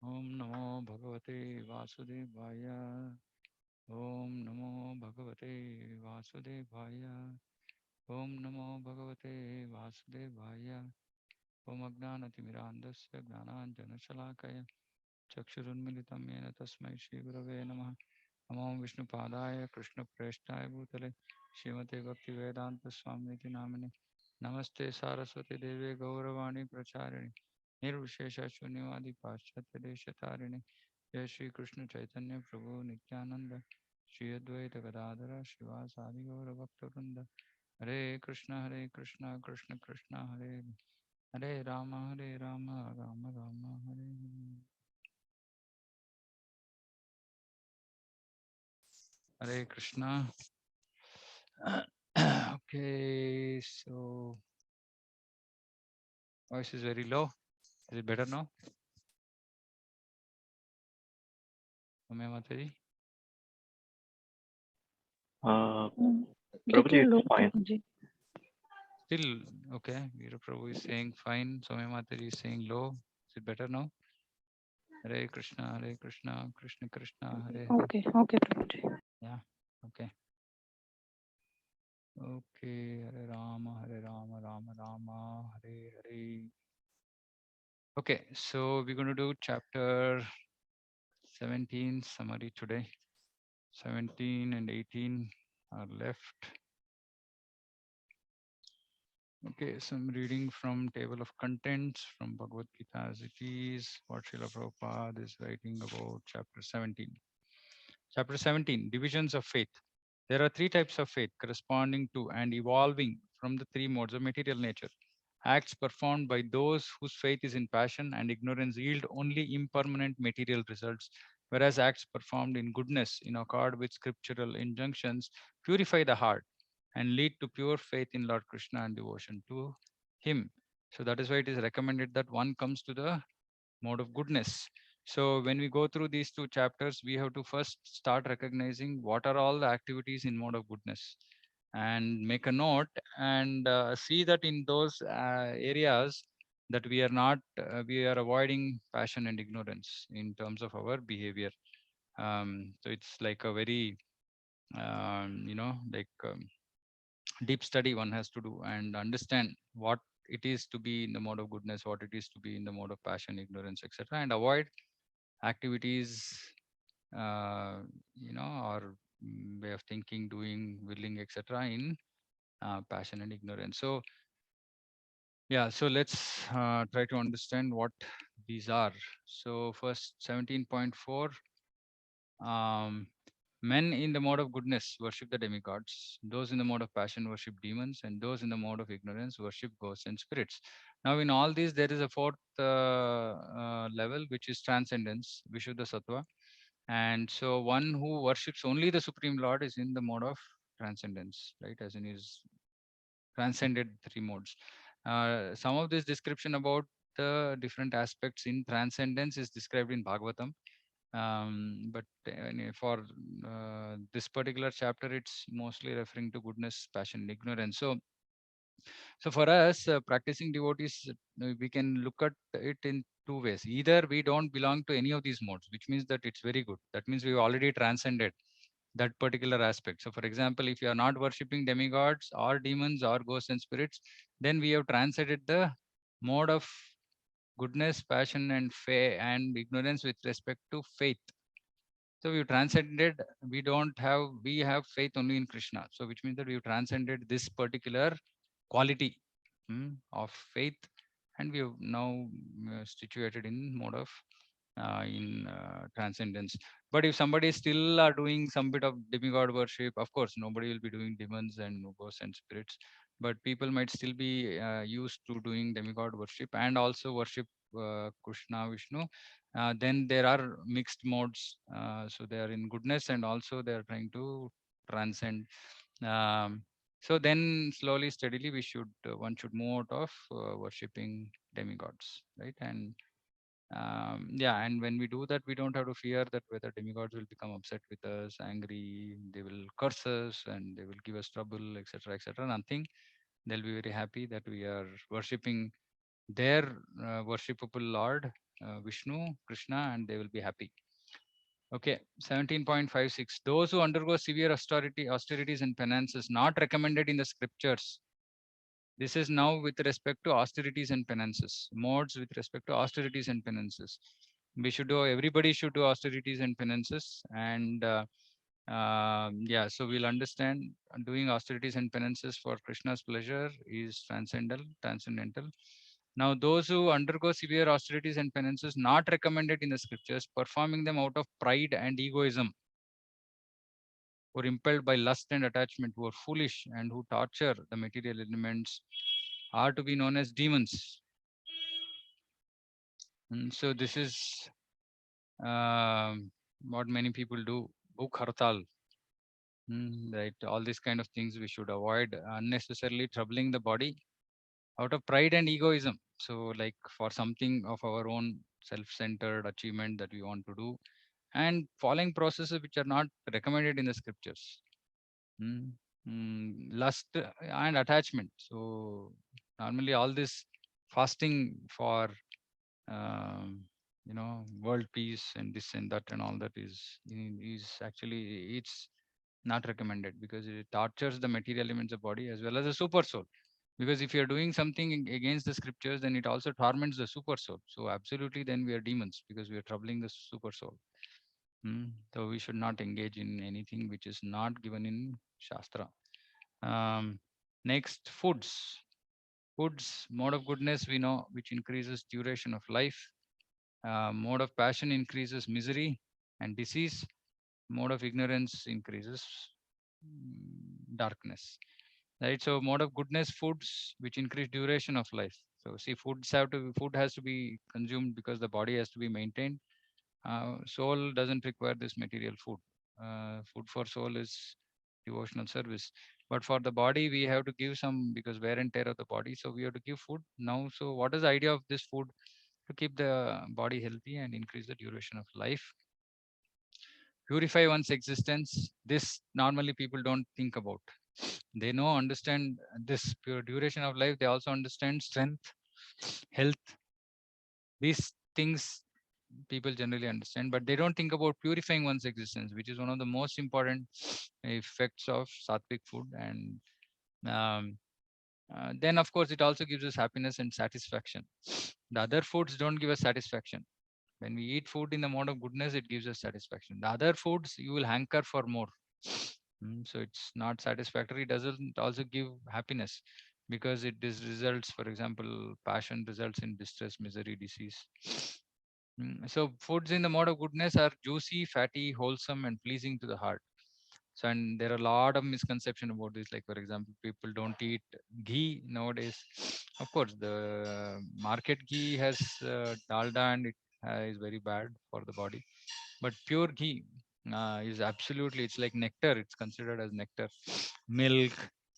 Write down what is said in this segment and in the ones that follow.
Om Namo Bhagavate Vasudevaya. Om Namo Bhagavate Vasudevaya. Om Namo Bhagavate Vasudevaya. Om Agnanatimirandasya Gnananjanashalakaya Chakshurunmilitam Yena Tasmai Shri Gurave Namah. Namo Vishnupadaya Krishna Preshtaya Bhutale Srimate Bhakti Vedanta Swamiti Namane Namaste Saraswati Deve Gauravani Pracharine Nirvishesha Shunyavadi Paschatya Deshatarine Jai Shri Krishna Chaitanya Prabhu Nityananda Shri Advaita Gadadhara Shivasadi Gaura Bhaktarvrinda Hare Krishna Krishna Krishna Hare Hare Rama Rama Rama Hare Hare Krishna. Okay, so voice is very low. Is it better now? Soumya Mataji? Little Prabhuji, low, it's fine. Prabhuji. Still okay. Veera Prabhu is saying fine. Soumya Mataji is saying low. Is it better now? Hare Krishna, Krishna Krishna, Hare Hare. Okay, Prabhuji. Yeah, okay. Okay, Hare Rama, Rama Rama, Hare Hare. Okay, so we're going to do chapter 17 summary today. 17 and 18 are left. Okay, so I'm reading from table of contents from Bhagavad Gita as it is, what Srila Prabhupada is writing about chapter 17. Chapter 17, divisions of faith. There are three types of faith corresponding to and evolving from the three modes of material nature. Acts performed by those whose faith is in passion and ignorance yield only impermanent material results, whereas acts performed in goodness, in accord with scriptural injunctions, purify the heart and lead to pure faith in Lord Krishna and devotion to Him. So that is why it is recommended that one comes to the mode of goodness. So when we go through these two chapters, we have to first start recognizing what are all the activities in mode of goodness and make a note and see that in those areas that we are not, we are avoiding passion and ignorance in terms of our behavior. So it's like a very, deep study one has to do and understand what it is to be in the mode of goodness, what it is to be in the mode of passion, ignorance, etc., and avoid activities, or way of thinking, doing, willing, etc., in passion and ignorance. So yeah, so let's try to understand what these are. So first, 17.4. Men in the mode of goodness worship the demigods. Those in the mode of passion worship demons, and those in the mode of ignorance worship ghosts and spirits. Now, in all these, there is a fourth level, which is transcendence, Vishuddha Sattva. And so, one who worships only the Supreme Lord is in the mode of transcendence, right? As in, is transcended three modes. Some of this description about the different aspects in transcendence is described in Bhagavatam, but for this particular chapter it's mostly referring to goodness, passion, and ignorance. So for us, practicing devotees, we can look at it in two ways. Either we don't belong to any of these modes, which means that it's very good, that means we've already transcended that particular aspect. So for example, if you are not worshipping demigods or demons or ghosts and spirits, then we have transcended the mode of goodness, passion, and and ignorance with respect to faith. So we've transcended, we have faith only in Krishna. So which means that we've transcended this particular quality of faith, and we have now situated in mode of in transcendence. But if somebody still are doing some bit of demigod worship, of course, nobody will be doing demons and ghosts and spirits, but people might still be used to doing demigod worship and also worship Krishna, Vishnu. Then there are mixed modes. So they are in goodness and also they are trying to transcend. Um, so then slowly, steadily, one should move out of worshipping demigods, right? And yeah, and when we do that, we don't have to fear that whether demigods will become upset with us, angry, they will curse us, and they will give us trouble, etc., etc. Nothing. They'll be very happy that we are worshipping their worshipable Lord, Vishnu, Krishna, and they will be happy. Okay, 17.56. Those who undergo severe austerities and penances not recommended in the scriptures. This is now with respect to austerities and penances. Modes with respect to austerities and penances. We should do. Everybody should do austerities and penances, and yeah. So we'll understand doing austerities and penances for Krishna's pleasure is transcendental. Now, those who undergo severe austerities and penances not recommended in the scriptures, performing them out of pride and egoism, who are impelled by lust and attachment, who are foolish and who torture the material elements, are to be known as demons. And so this is what many people do. Bhuk hartal. Right. All these kind of things we should avoid unnecessarily troubling the body out of pride and egoism. So like for something of our own self-centered achievement that we want to do, and following processes which are not recommended in the scriptures. Mm, Lust and attachment. So normally all this fasting for um, world peace and this and that and all that is actually it's not recommended because it tortures the material elements of body as well as the super soul. Because if you are doing something against the scriptures, then it also torments the super soul. So absolutely, then we are demons because we are troubling the super soul. So we should not engage in anything which is not given in Shastra. Um, Next, foods. Foods, mode of goodness, we know, which increases duration of life. Mode of passion increases misery and disease. Mode of ignorance increases darkness. Right. So mode of goodness, foods which increase duration of life. So see, food has to be consumed because the body has to be maintained. Soul doesn't require this material food. Food for soul is devotional service. But for the body, we have to give some because wear and tear of the body. So we have to give food now. So what is the idea of this food? To keep the body healthy and increase the duration of life. Purify one's existence. This normally people don't think about. They know, understand this pure duration of life. They also understand strength, health. These things people generally understand, but they don't think about purifying one's existence, which is one of the most important effects of sattvic food. And um, then, of course, it also gives us happiness and satisfaction. The other foods don't give us satisfaction. When we eat food in the mode of goodness, it gives us satisfaction. The other foods, you will hanker for more. So it's not satisfactory. It doesn't also give happiness because it results, for example, passion results in distress, misery, disease. So foods in the mode of goodness are juicy, fatty, wholesome, and pleasing to the heart. So and there are a lot of misconception about this. Like for example, people don't eat ghee nowadays. Of course, the market ghee has dalda and it is very bad for the body. But pure ghee is absolutely it's like nectar. It's considered as nectar. Milk,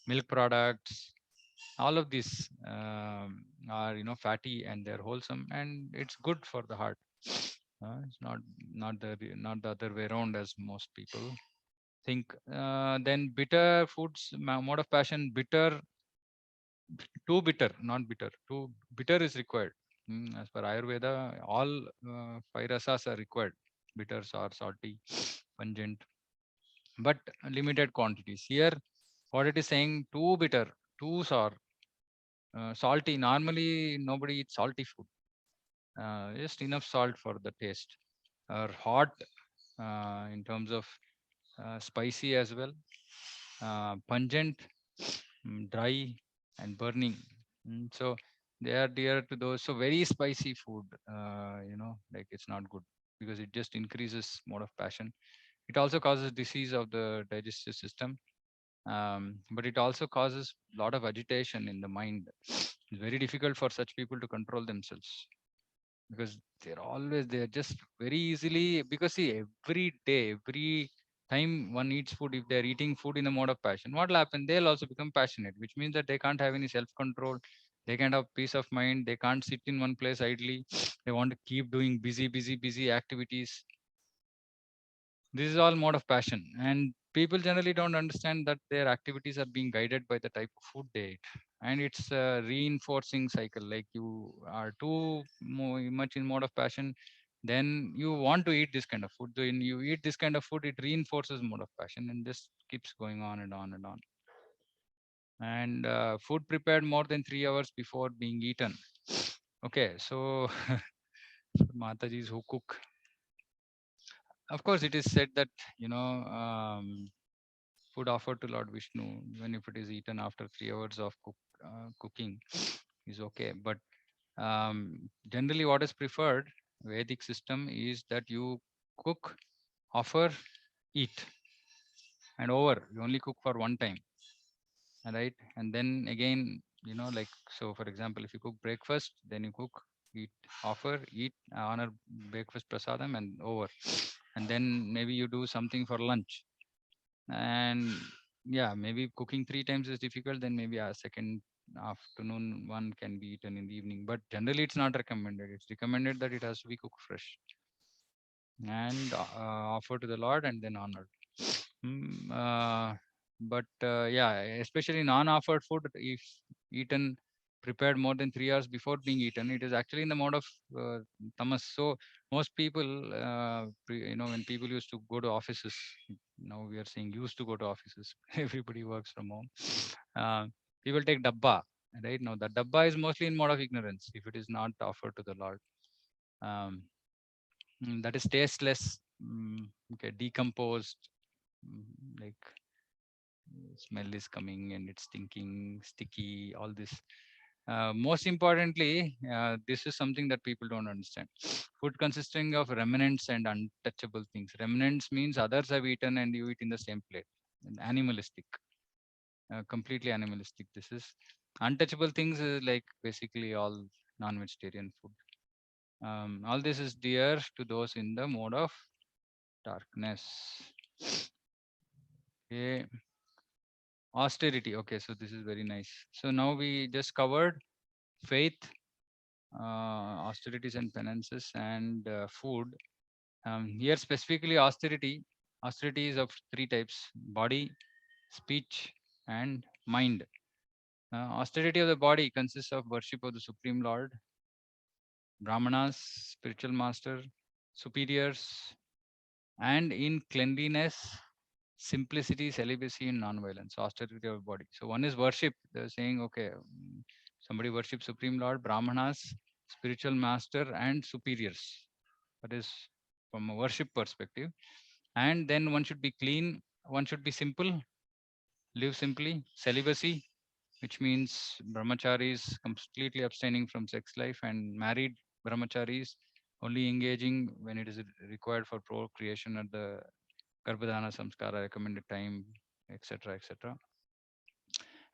milk products, all of these are fatty and they're wholesome and it's good for the heart. It's not the other way around as most people think. Then bitter foods, mode of passion, bitter, too bitter, not bitter, too bitter is required. As per Ayurveda, all five rasas are required: bitter, sour, salty, pungent, but limited quantities. Here, what it is saying, too bitter, too sour, salty. Normally, nobody eats salty food. Just enough salt for the taste, or hot in terms of spicy as well, pungent, dry, and burning. So they are dear to those. So very spicy food, like it's not good because it just increases mode of passion. It also causes disease of the digestive system, but it also causes a lot of agitation in the mind. It's very difficult for such people to control themselves because they're just very easily, because see, every day, every time one eats food, if they're eating food in a mode of passion, what will happen? They'll also become passionate, which means that they can't have any self control. They can't have peace of mind. They can't sit in one place idly. They want to keep doing busy activities. This is all mode of passion, and people generally don't understand that their activities are being guided by the type of food they eat. and it's a reinforcing cycle. Like you are too much in mode of passion, then you want to eat this kind of food. When you eat this kind of food, it reinforces mode of passion, and this keeps going on and on and on. And food prepared more than 3 hours before being eaten. Okay, so Matajis who cook, of course, it is said that, food offered to Lord Vishnu, even if it is eaten after 3 hours of cooking, is okay. But generally, what is preferred Vedic system is that you cook, offer, eat, and over. You only cook for one time, right? And then again, like, so for example, if you cook breakfast, then you cook, eat, offer, eat, honor breakfast prasadam, and over. And then maybe you do something for lunch. And yeah, maybe cooking 3 times is difficult, then maybe a second afternoon one can be eaten in the evening. But generally, it's not recommended. It's recommended that it has to be cooked fresh and offered to the Lord and then honored. Mm, but yeah, especially non-offered food, if eaten, prepared more than 3 hours before being eaten, it is actually in the mode of tamas. So most people, when people used to go to offices, now we are saying used to go to offices. Everybody works from home. Uh, People take dabba. Right now, the dabba is mostly in mode of ignorance if it is not offered to the Lord. Um, that is tasteless, okay, decomposed, like smell is coming and it's stinking, sticky, all this. Most importantly, this is something that people don't understand. Food consisting of remnants and untouchable things. Remnants means others have eaten and you eat in the same plate. Animalistic, completely animalistic. This is untouchable things is like basically all non-vegetarian food. All this is dear to those in the mode of darkness. Okay. Austerity. Okay, so this is very nice. So now we just covered faith, austerities and penances, and food. Here specifically austerity. Austerity is of 3 types: body, speech, and mind. Austerity of the body consists of worship of the Supreme Lord, Brahmanas, spiritual master, superiors, and in cleanliness, simplicity, celibacy, and non-violence. Austerity of body. So one is worship. They're saying, okay, somebody worships Supreme Lord, Brahmanas, spiritual master, and superiors. That is from a worship perspective. And then one should be clean. One should be simple, live simply. Celibacy, which means brahmacharis completely abstaining from sex life, and married brahmacharis only engaging when it is required for procreation at the Garbhadhana Samskara recommended time, etc. etc.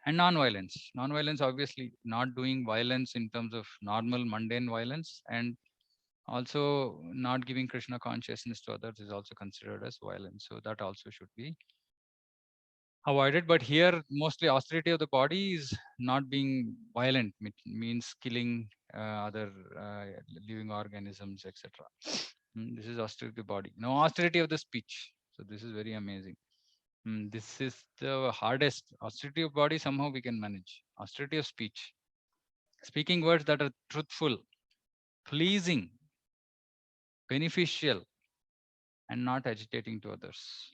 And non-violence. Non-violence, obviously, not doing violence in terms of normal mundane violence, and also not giving Krishna consciousness to others is also considered as violence. So that also should be avoided. But here, mostly austerity of the body is not being violent, which means killing other living organisms, etc. This is austerity of the body. Now, austerity of the speech. So this is very amazing. This is the hardest. Austerity of body, somehow we can manage. Austerity of speech. Speaking words that are truthful, pleasing, beneficial, and not agitating to others.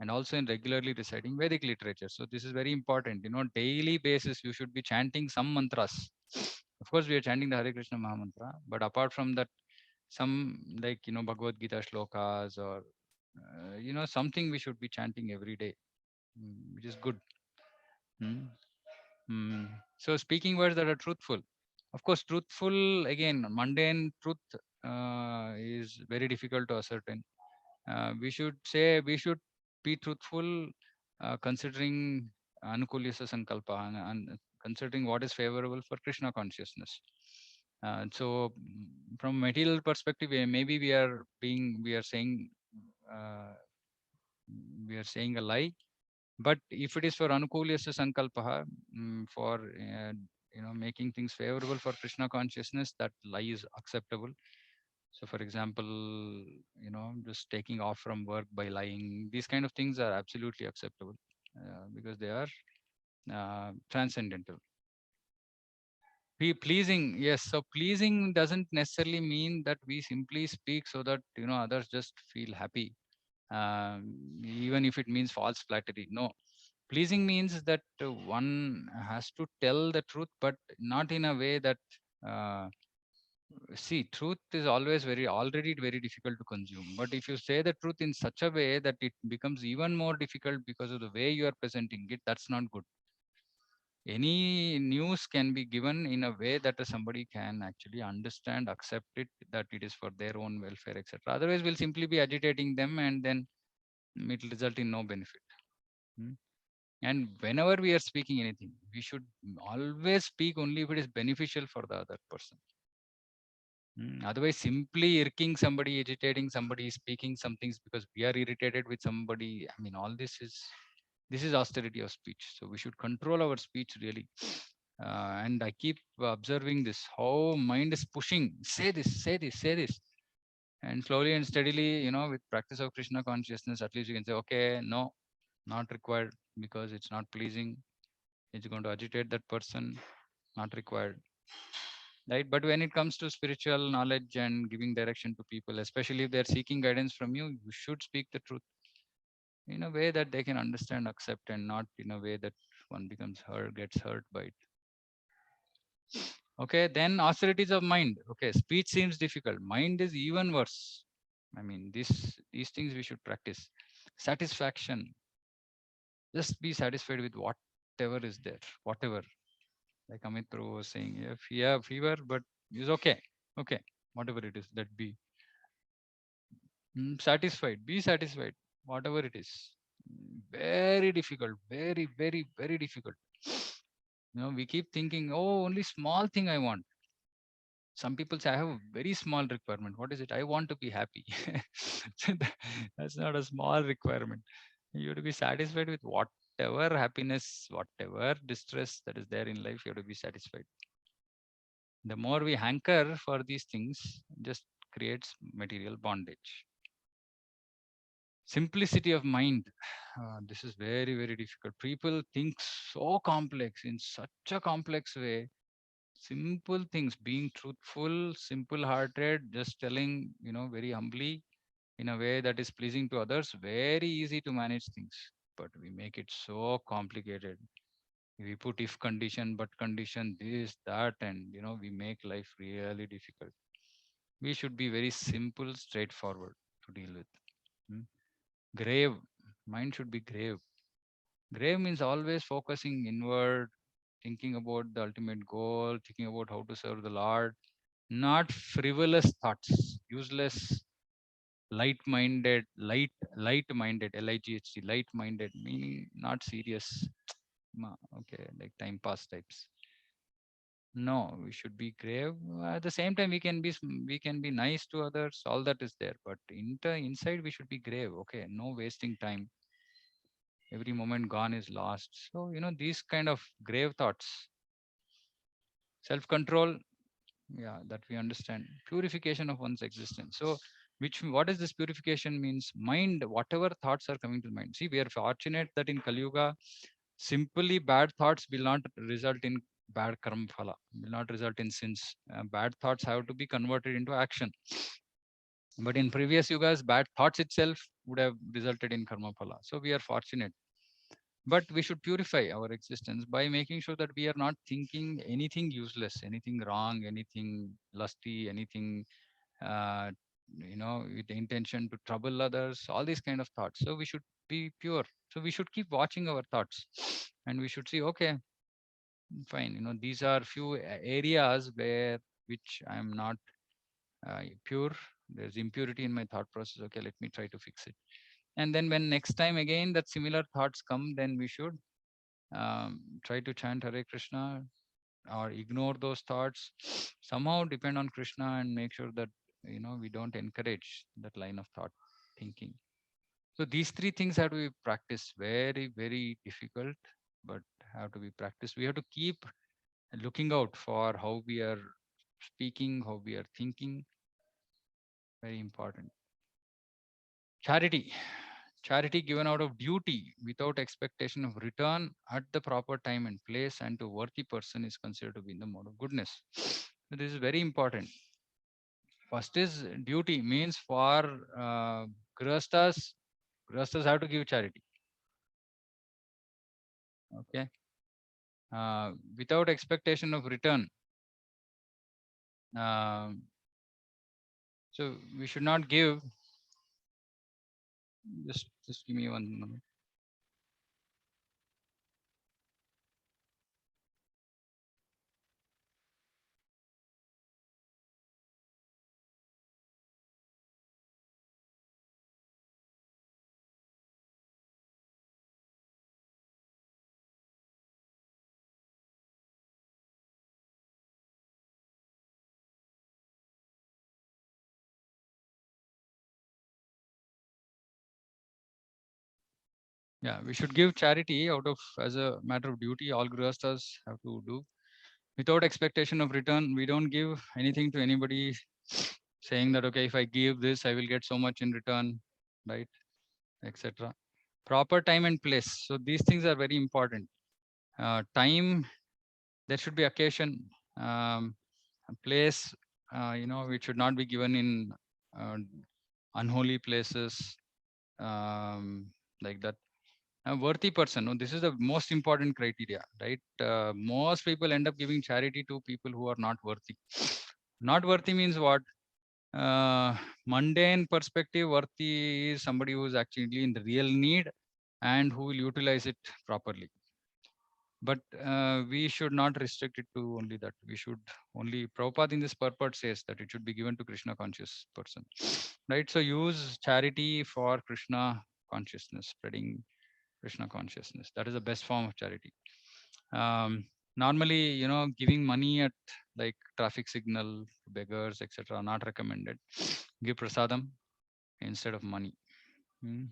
And also in regularly reciting Vedic literature. So this is very important. Daily basis, you should be chanting some mantras. Of course, we are chanting the Hare Krishna Mahamantra, but apart from that, some like, Bhagavad Gita shlokas or, something we should be chanting every day, which is good. Mm. So speaking words that are truthful. Of course, truthful, again, mundane truth is very difficult to ascertain. We should be truthful, considering Anukulyasa Sankalpa, and considering what is favorable for Krishna consciousness. So from material perspective, maybe we are saying, uh, we are saying a lie. But if it is for Anukulyasya Sankalpaha, for making things favorable for Krishna consciousness, that lie is acceptable. So for example, just taking off from work by lying, these kind of things are absolutely acceptable, because they are transcendental. Pleasing, yes. So pleasing doesn't necessarily mean that we simply speak so that others just feel happy, even if it means false flattery. No, pleasing means that one has to tell the truth, but not in a way that uh, see, truth is always already very difficult to consume. But if you say the truth in such a way that it becomes even more difficult because of the way you are presenting it, that's not good. Any news can be given in a way that somebody can actually understand, accept it, that it is for their own welfare, etc. Otherwise, we'll simply be agitating them, and then it will result in no benefit. Hmm. And whenever we are speaking anything, we should always speak only if it is beneficial for the other person. Otherwise, simply irking somebody, agitating somebody, speaking some things because we are irritated with somebody. I mean, all this is austerity of speech. So we should control our speech really. And I keep observing this, how mind is pushing, say this, say this, say this. And slowly and steadily, with practice of Krishna consciousness, at least you can say, okay, no, not required, because it's not pleasing. It's going to agitate that person, not required. Right? But when it comes to spiritual knowledge and giving direction to people, especially if they're seeking guidance from you, you should speak the truth in a way that they can understand, accept, and not in a way that one becomes hurt, gets hurt by it. Okay, then austerities of mind. Okay, speech seems difficult. Mind is even worse. I mean, these things we should practice. Satisfaction. Just be satisfied with whatever is there, whatever. Like Amit Prabhu was saying, if you have fever, but it's okay. Okay, whatever it is, that be satisfied. Be satisfied, whatever it is. Very difficult, very, very, very difficult. We keep thinking, oh, only small thing I want. Some people say, I have a very small requirement. What is it? I want to be happy. That's not a small requirement. You have to be satisfied with whatever happiness, whatever distress that is there in life. You have to be satisfied. The more we hanker for these things, just creates material bondage. Simplicity of mind. This is very, very difficult. People think so complex in such a complex way. Simple things, being truthful, simple hearted, just telling, very humbly in a way that is pleasing to others, very easy to manage things. But we make it so complicated. We put if condition, but condition, this, that, and we make life really difficult. We should be very simple, straightforward to deal with. Hmm. Grave. Mind should be grave. Grave means always focusing inward, thinking about the ultimate goal, thinking about how to serve the Lord, not frivolous thoughts, useless, light-minded, L-I-G-H-T, light-minded, meaning not serious. Okay, like time pass types. No, we should be grave. At the same time, we can be nice to others. All that is there, but inside we should be grave. Okay, no wasting time. Every moment gone is lost. So these kind of grave thoughts, self-control, yeah, that we understand. Purification of one's existence. So what is this purification means? Mind, whatever thoughts are coming to mind. See, we are fortunate that in Kali Yuga, simply bad thoughts will not result in bad karma phala, will not result in sins. Bad thoughts have to be converted into action. But in previous yugas, bad thoughts itself would have resulted in karma phala. So we are fortunate. But we should purify our existence by making sure that we are not thinking anything useless, anything wrong, anything lusty, anything uh, with the intention to trouble others, all these kind of thoughts. So we should be pure. So we should keep watching our thoughts, and we should see, okay, fine. These are few areas where which I am not pure. There's impurity in my thought process. Okay, let me try to fix it. And then when next time again that similar thoughts come, then we should try to chant Hare Krishna or ignore those thoughts. Somehow depend on Krishna and make sure that we don't encourage that line of thought thinking. So these three things have to be practiced. Very, very difficult, but have to be practiced. We have to keep looking out for how we are speaking, how we are thinking. Very important. Charity. Charity given out of duty without expectation of return at the proper time and place and to worthy person is considered to be in the mode of goodness. So this is very important. First is duty, means for grihasthas, grihasthas have to give charity. Okay. Without expectation of return. Um so we should not give. Just give me one moment. Yeah, we should give charity out of as a matter of duty. All grihasthas have to do without expectation of return. We don't give anything to anybody saying that okay, if I give this, I will get so much in return, right, etc. Proper time and place. So these things are very important. Time, there should be occasion. Um, Place, it should not be given in uh, unholy places, like that. A worthy person, this is the most important criteria, right? Most people end up giving charity to people who are not worthy. Not worthy means what? Mundane perspective, worthy is somebody who is actually in the real need and who will utilize it properly. But we should not restrict it to only that. We should only, Prabhupada in this purport says that it should be given to Krishna conscious person, right? So use charity for Krishna consciousness, spreading Krishna consciousness. That is the best form of charity. Normally, giving money at like traffic signal, beggars, etc., not recommended. Give prasadam instead of money. Hmm.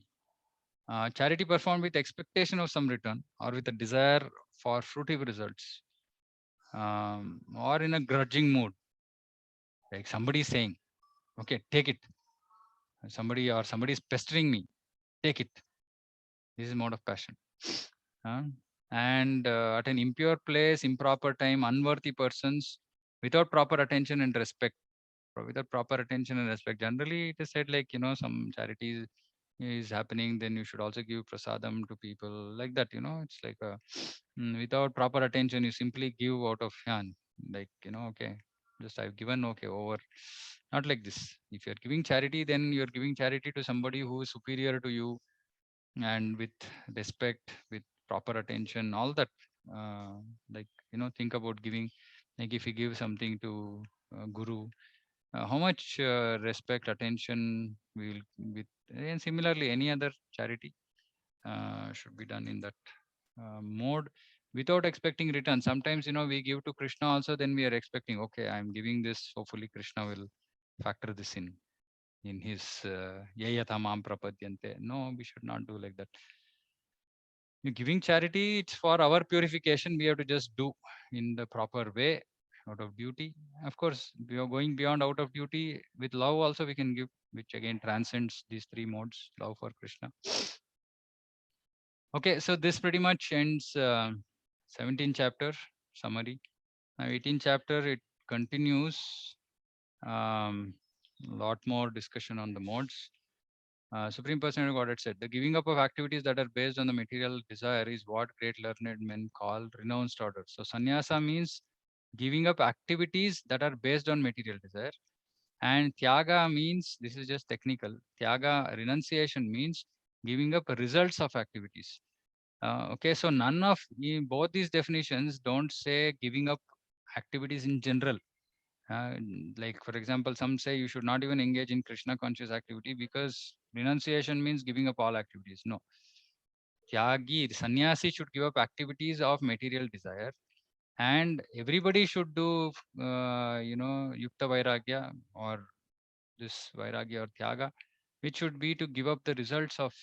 Charity performed with expectation of some return or with a desire for fruitive results, or in a grudging mood, like somebody is saying, okay, take it. Somebody is pestering me, take it. This is mode of passion. Uh, and at an impure place, improper time, unworthy persons, without proper attention and respect. Without proper attention and respect. Generally, it is said like, some charities is happening, then you should also give prasadam to people like that. It's like without proper attention, you simply give out of hand, like, okay, just I've given, okay, over. Not like this. If you're giving charity, then you're giving charity to somebody who is superior to you, and with respect, with proper attention, all that. uh, like, think about giving, like if you give something to guru, how much respect, attention will with, and similarly any other charity should be done in that mode without expecting return. Sometimes, we give to Krishna also, then we are expecting, okay, I'm giving this, hopefully Krishna will factor this in his yayatha mam prapadyante. No, we should not do like that. You're giving charity, it's for our purification. We have to just do in the proper way out of duty. Of course, we are going beyond out of duty. With love also we can give, which again transcends these three modes, love for Krishna. Okay, so this pretty much ends 17th chapter summary. Now 18th chapter, it continues. Lot more discussion on the modes. Supreme Personality of Godhead said, the giving up of activities that are based on the material desire is what great learned men call renounced order. So sannyasa means giving up activities that are based on material desire. And tyaga means, this is just technical, tyaga, renunciation means giving up results of activities. Okay, so none of both these definitions don't say giving up activities in general. Uh, like, for example, some say you should not even engage in Krishna conscious activity because renunciation means giving up all activities. No. Tyagi, sannyasi should give up activities of material desire, and everybody should do, yukta vairagya, or this vairagya or tyaga, which should be to give up the results of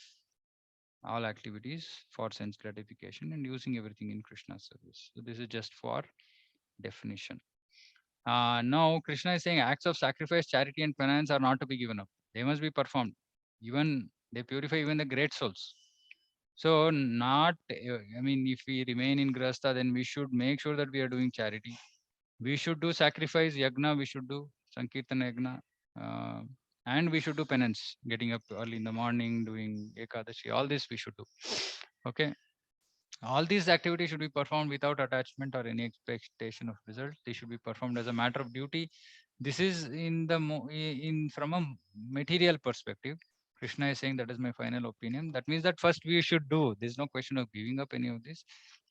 all activities for sense gratification and using everything in Krishna's service. So this is just for definition. Now, Krishna is saying acts of sacrifice, charity, and penance are not to be given up. They must be performed. Even They purify even the great souls. So not, I mean, if we remain in Grasta, then we should make sure that we are doing charity. We should do sacrifice, yagna, we should do Sankirtana yagna. Uh, and we should do penance, getting up early in the morning, doing Ekadashi, all this we should do. Okay. All these activities should be performed without attachment or any expectation of result. They should be performed as a matter of duty. This is in the in from a material perspective. Krishna is saying that is my final opinion. That means that first we should do. There's no question of giving up any of this,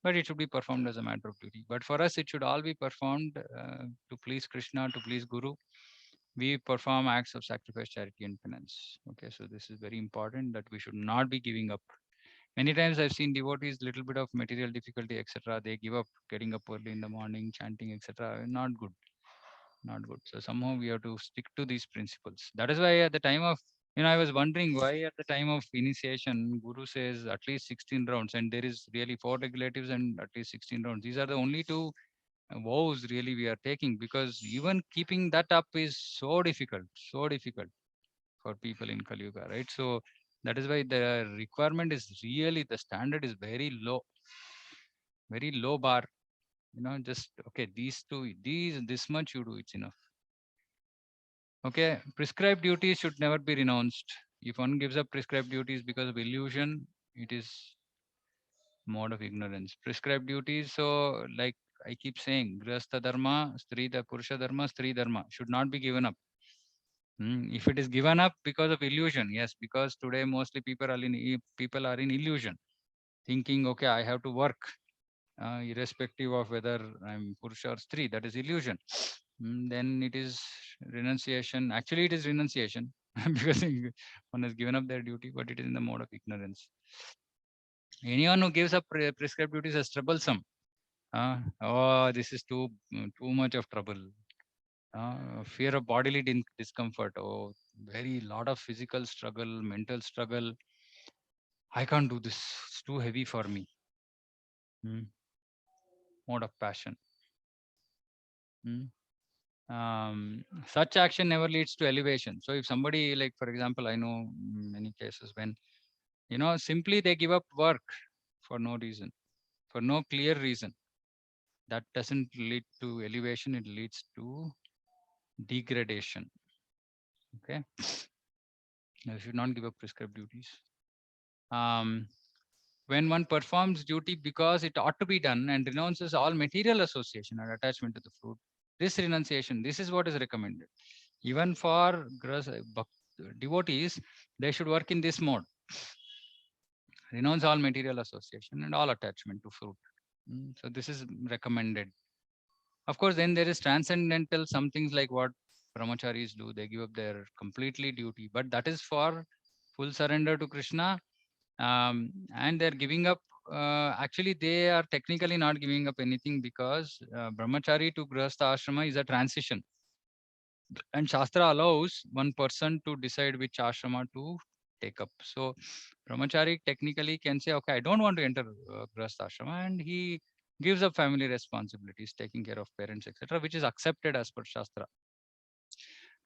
but it should be performed as a matter of duty. But for us, it should all be performed to please Krishna, to please Guru. We perform acts of sacrifice, charity, and penance. Okay, so this is very important that we should not be giving up. Many times I've seen devotees, little bit of material difficulty, etc. They give up getting up early in the morning, chanting, etc. Not good, not good. So somehow we have to stick to these principles. That is why at the time of, I was wondering why at the time of initiation, Guru says at least 16 rounds, and there is really 4 regulatives and at least 16 rounds. These are the only two vows really we are taking, because even keeping that up is so difficult for people in Kali Yuga, right? So that is why the requirement is really, the standard is very low bar. Just okay, this much you do, it's enough. Okay, prescribed duties should never be renounced. If one gives up prescribed duties because of illusion, it is mode of ignorance. Prescribed duties, so like I keep saying, Grihastha Dharma, Purusha Dharma, Stri Dharma should not be given up. If it is given up because of illusion, yes, because today mostly people are in illusion, thinking, okay, I have to work, irrespective of whether I'm Purusha or Stri. That is illusion. Then it is renunciation. Actually, it is renunciation because one has given up their duty, but it is in the mode of ignorance. Anyone who gives up prescribed duties as troublesome. Oh, this is too much of trouble. Fear of bodily discomfort. Oh, very lot of physical struggle, mental struggle. I can't do this. It's too heavy for me. Mode of passion. Such action never leads to elevation. So if somebody, like for example, I know many cases when simply they give up work for no reason, for no clear reason, that doesn't lead to elevation, it leads to degradation. Okay, you should not give up prescribed duties. When one performs duty because it ought to be done and renounces all material association or attachment to the fruit, this renunciation, this is what is recommended. Even for devotees, they should work in this mode. Renounce all material association and all attachment to fruit. So this is recommended. Of course, then there is transcendental, some things like what brahmacharis do. They give up their completely duty, but that is for full surrender to Krishna. And they're giving up. Actually, they are technically not giving up anything, because brahmachari to grihastha ashrama is a transition. And Shastra allows one person to decide which ashrama to take up. So brahmachari technically can say, okay, I don't want to enter grihastha ashrama, and he gives up family responsibilities, taking care of parents, etc., which is accepted as per Shastra.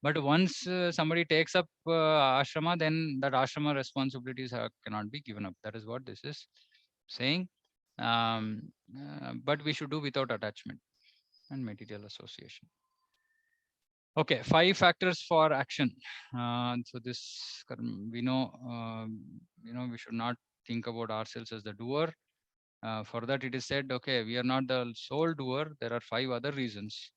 But once somebody takes up ashrama, then that ashrama responsibilities cannot be given up. That is what this is saying. But we should do without attachment and material association. Okay, 5 factors for action. So this we know, we should not think about ourselves as the doer. For that, it is said, okay, we are not the sole doer. There are 5 other reasons: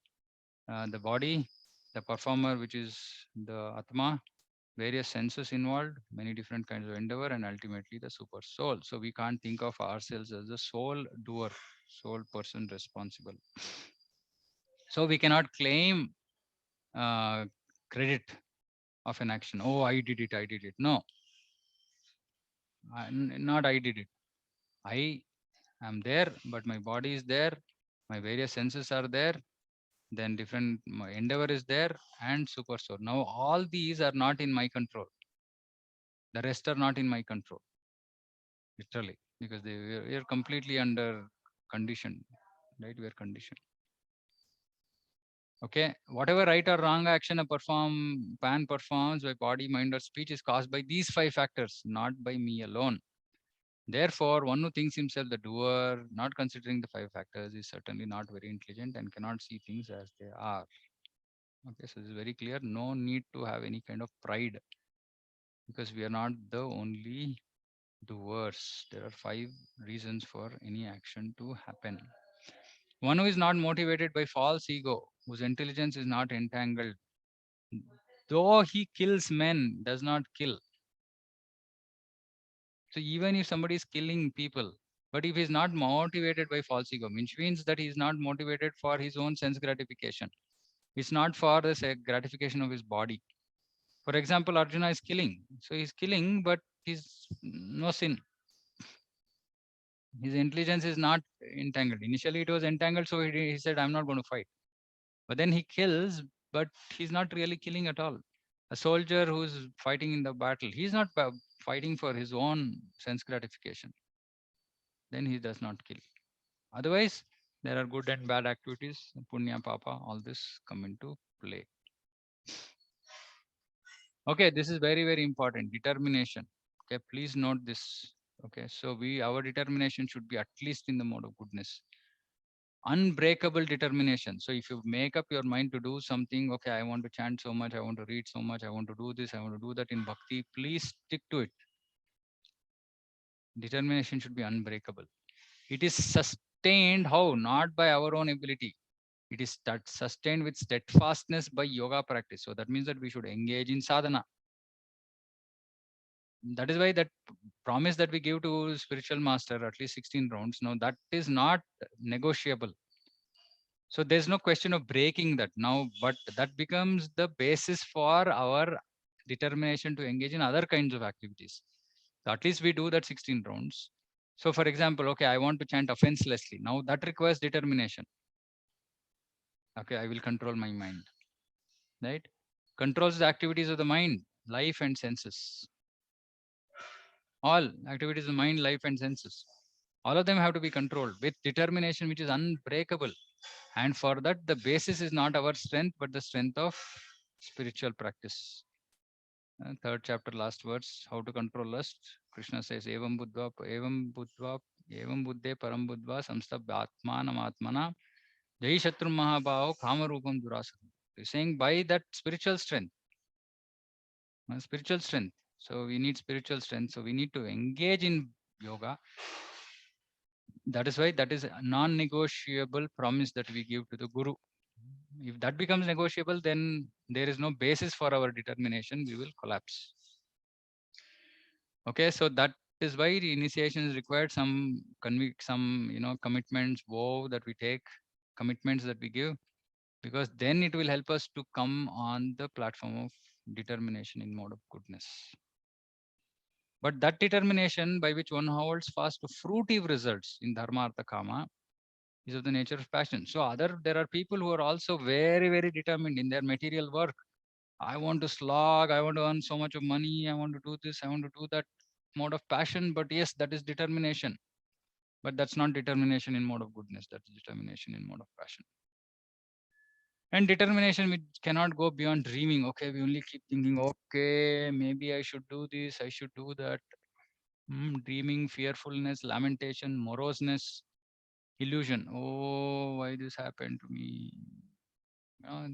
the body, the performer, which is the atma, various senses involved, many different kinds of endeavor, and ultimately the super soul. So we can't think of ourselves as the sole doer, sole person responsible. So we cannot claim credit of an action. Oh, I did it, I did it. No, not I did it. I am there, but my body is there, my various senses are there, then different my endeavor is there, and super soul. Now all these are not in my control. The rest are not in my control, literally, because we are completely under condition, right? We are conditioned. Okay, whatever right or wrong action a pan performs by body, mind, or speech is caused by these 5 factors, not by me alone. Therefore, one who thinks himself the doer, not considering the 5 factors, is certainly not very intelligent and cannot see things as they are. Okay, so this is very clear. No need to have any kind of pride because we are not the only doers. There are 5 reasons for any action to happen. One who is not motivated by false ego, whose intelligence is not entangled, though he kills men, does not kill. So even if somebody is killing people, but if he's not motivated by false ego, which means that he's not motivated for his own sense gratification. It's not for the gratification of his body. For example, Arjuna is killing. So he's killing, but he's no sin. His intelligence is not entangled. Initially, it was entangled, so he said, I'm not going to fight. But then he kills, but he's not really killing at all. A soldier who's fighting in the battle, he's not fighting for his own sense gratification. Then he does not kill. Otherwise, there are good and bad activities, punya, papa, all this come into play. Okay, this is very, very important. Determination. Okay, please note this. Okay, so our determination should be at least in the mode of goodness. Unbreakable determination. So if you make up your mind to do something, okay, I want to chant so much, I want to read so much, I want to do this, I want to do that in bhakti, please stick to it. Determination should be unbreakable. It is sustained how? Not by our own ability. It is sustained with steadfastness by yoga practice. So that means that we should engage in sadhana. That is why that promise that we give to spiritual master, at least 16 rounds, now that is not negotiable. So there's no question of breaking that now, but that becomes the basis for our determination to engage in other kinds of activities. So at least we do that 16 rounds. So for example, okay, I want to chant offenselessly. Now that requires determination. Okay, I will control my mind, right? Controls the activities of the mind, life and senses. All activities of mind, life and senses. All of them have to be controlled with determination, which is unbreakable. And for that, the basis is not our strength, but the strength of spiritual practice. Third chapter, last words, how to control lust. Krishna says, Evam buddha, evam buddhe param buddha, samstabha atmanam atmana, jai shatru mahabhao, kama rupam durasana. He's saying by that spiritual strength, spiritual strength. So we need spiritual strength. So we need to engage in yoga. That is why that is a non-negotiable promise that we give to the Guru. If that becomes negotiable, then there is no basis for our determination. We will collapse. Okay, so that is why the initiation is required. Some commitments, vow that we take, commitments that we give, because then it will help us to come on the platform of determination in mode of goodness. But that determination by which one holds fast to fruitive results in dharma, artha, kama is of the nature of passion. So there are people who are also very, very determined in their material work. I want to slog, I want to earn so much of money, I want to do this, I want to do that, mode of passion. But yes, that is determination. But that's not determination in mode of goodness. That's determination in mode of passion. And determination, we cannot go beyond dreaming. Okay, we only keep thinking, okay, maybe I should do this, I should do that. Dreaming, fearfulness, lamentation, moroseness, illusion. Oh, why this happened to me?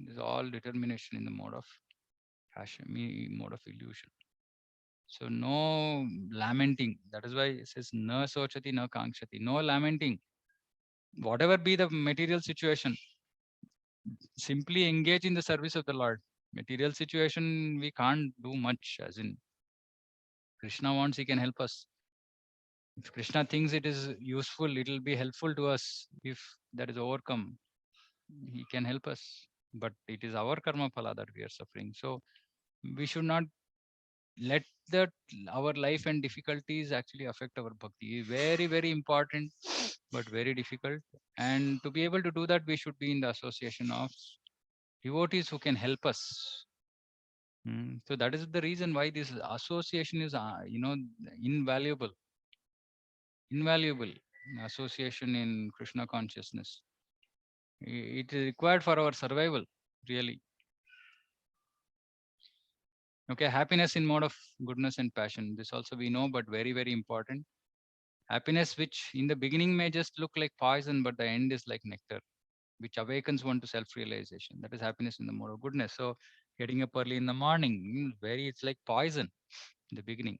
This is all determination in the mode of passion, mode of illusion. So no lamenting. That is why it says na sochati na kankshati. No lamenting. Whatever be the material situation, simply engage in the service of the Lord. Material situation, we can't do much. As in, Krishna wants, he can help us. If Krishna thinks it is useful, it will be helpful to us. If that is overcome, he can help us. But it is our karma phala that we are suffering. So we should not let that our life and difficulties actually affect our bhakti. Very, very important, but very difficult. And to be able to do that, we should be in the association of devotees who can help us. So that is the reason why this association is, invaluable. Invaluable association in Krishna consciousness. It is required for our survival. really. Okay, happiness in mode of goodness and passion. This also we know, but very, very important. Happiness, which in the beginning may just look like poison, but the end is like nectar, which awakens one to self-realization. That is happiness in the mode of goodness. So getting up early in the morning, it's like poison in the beginning.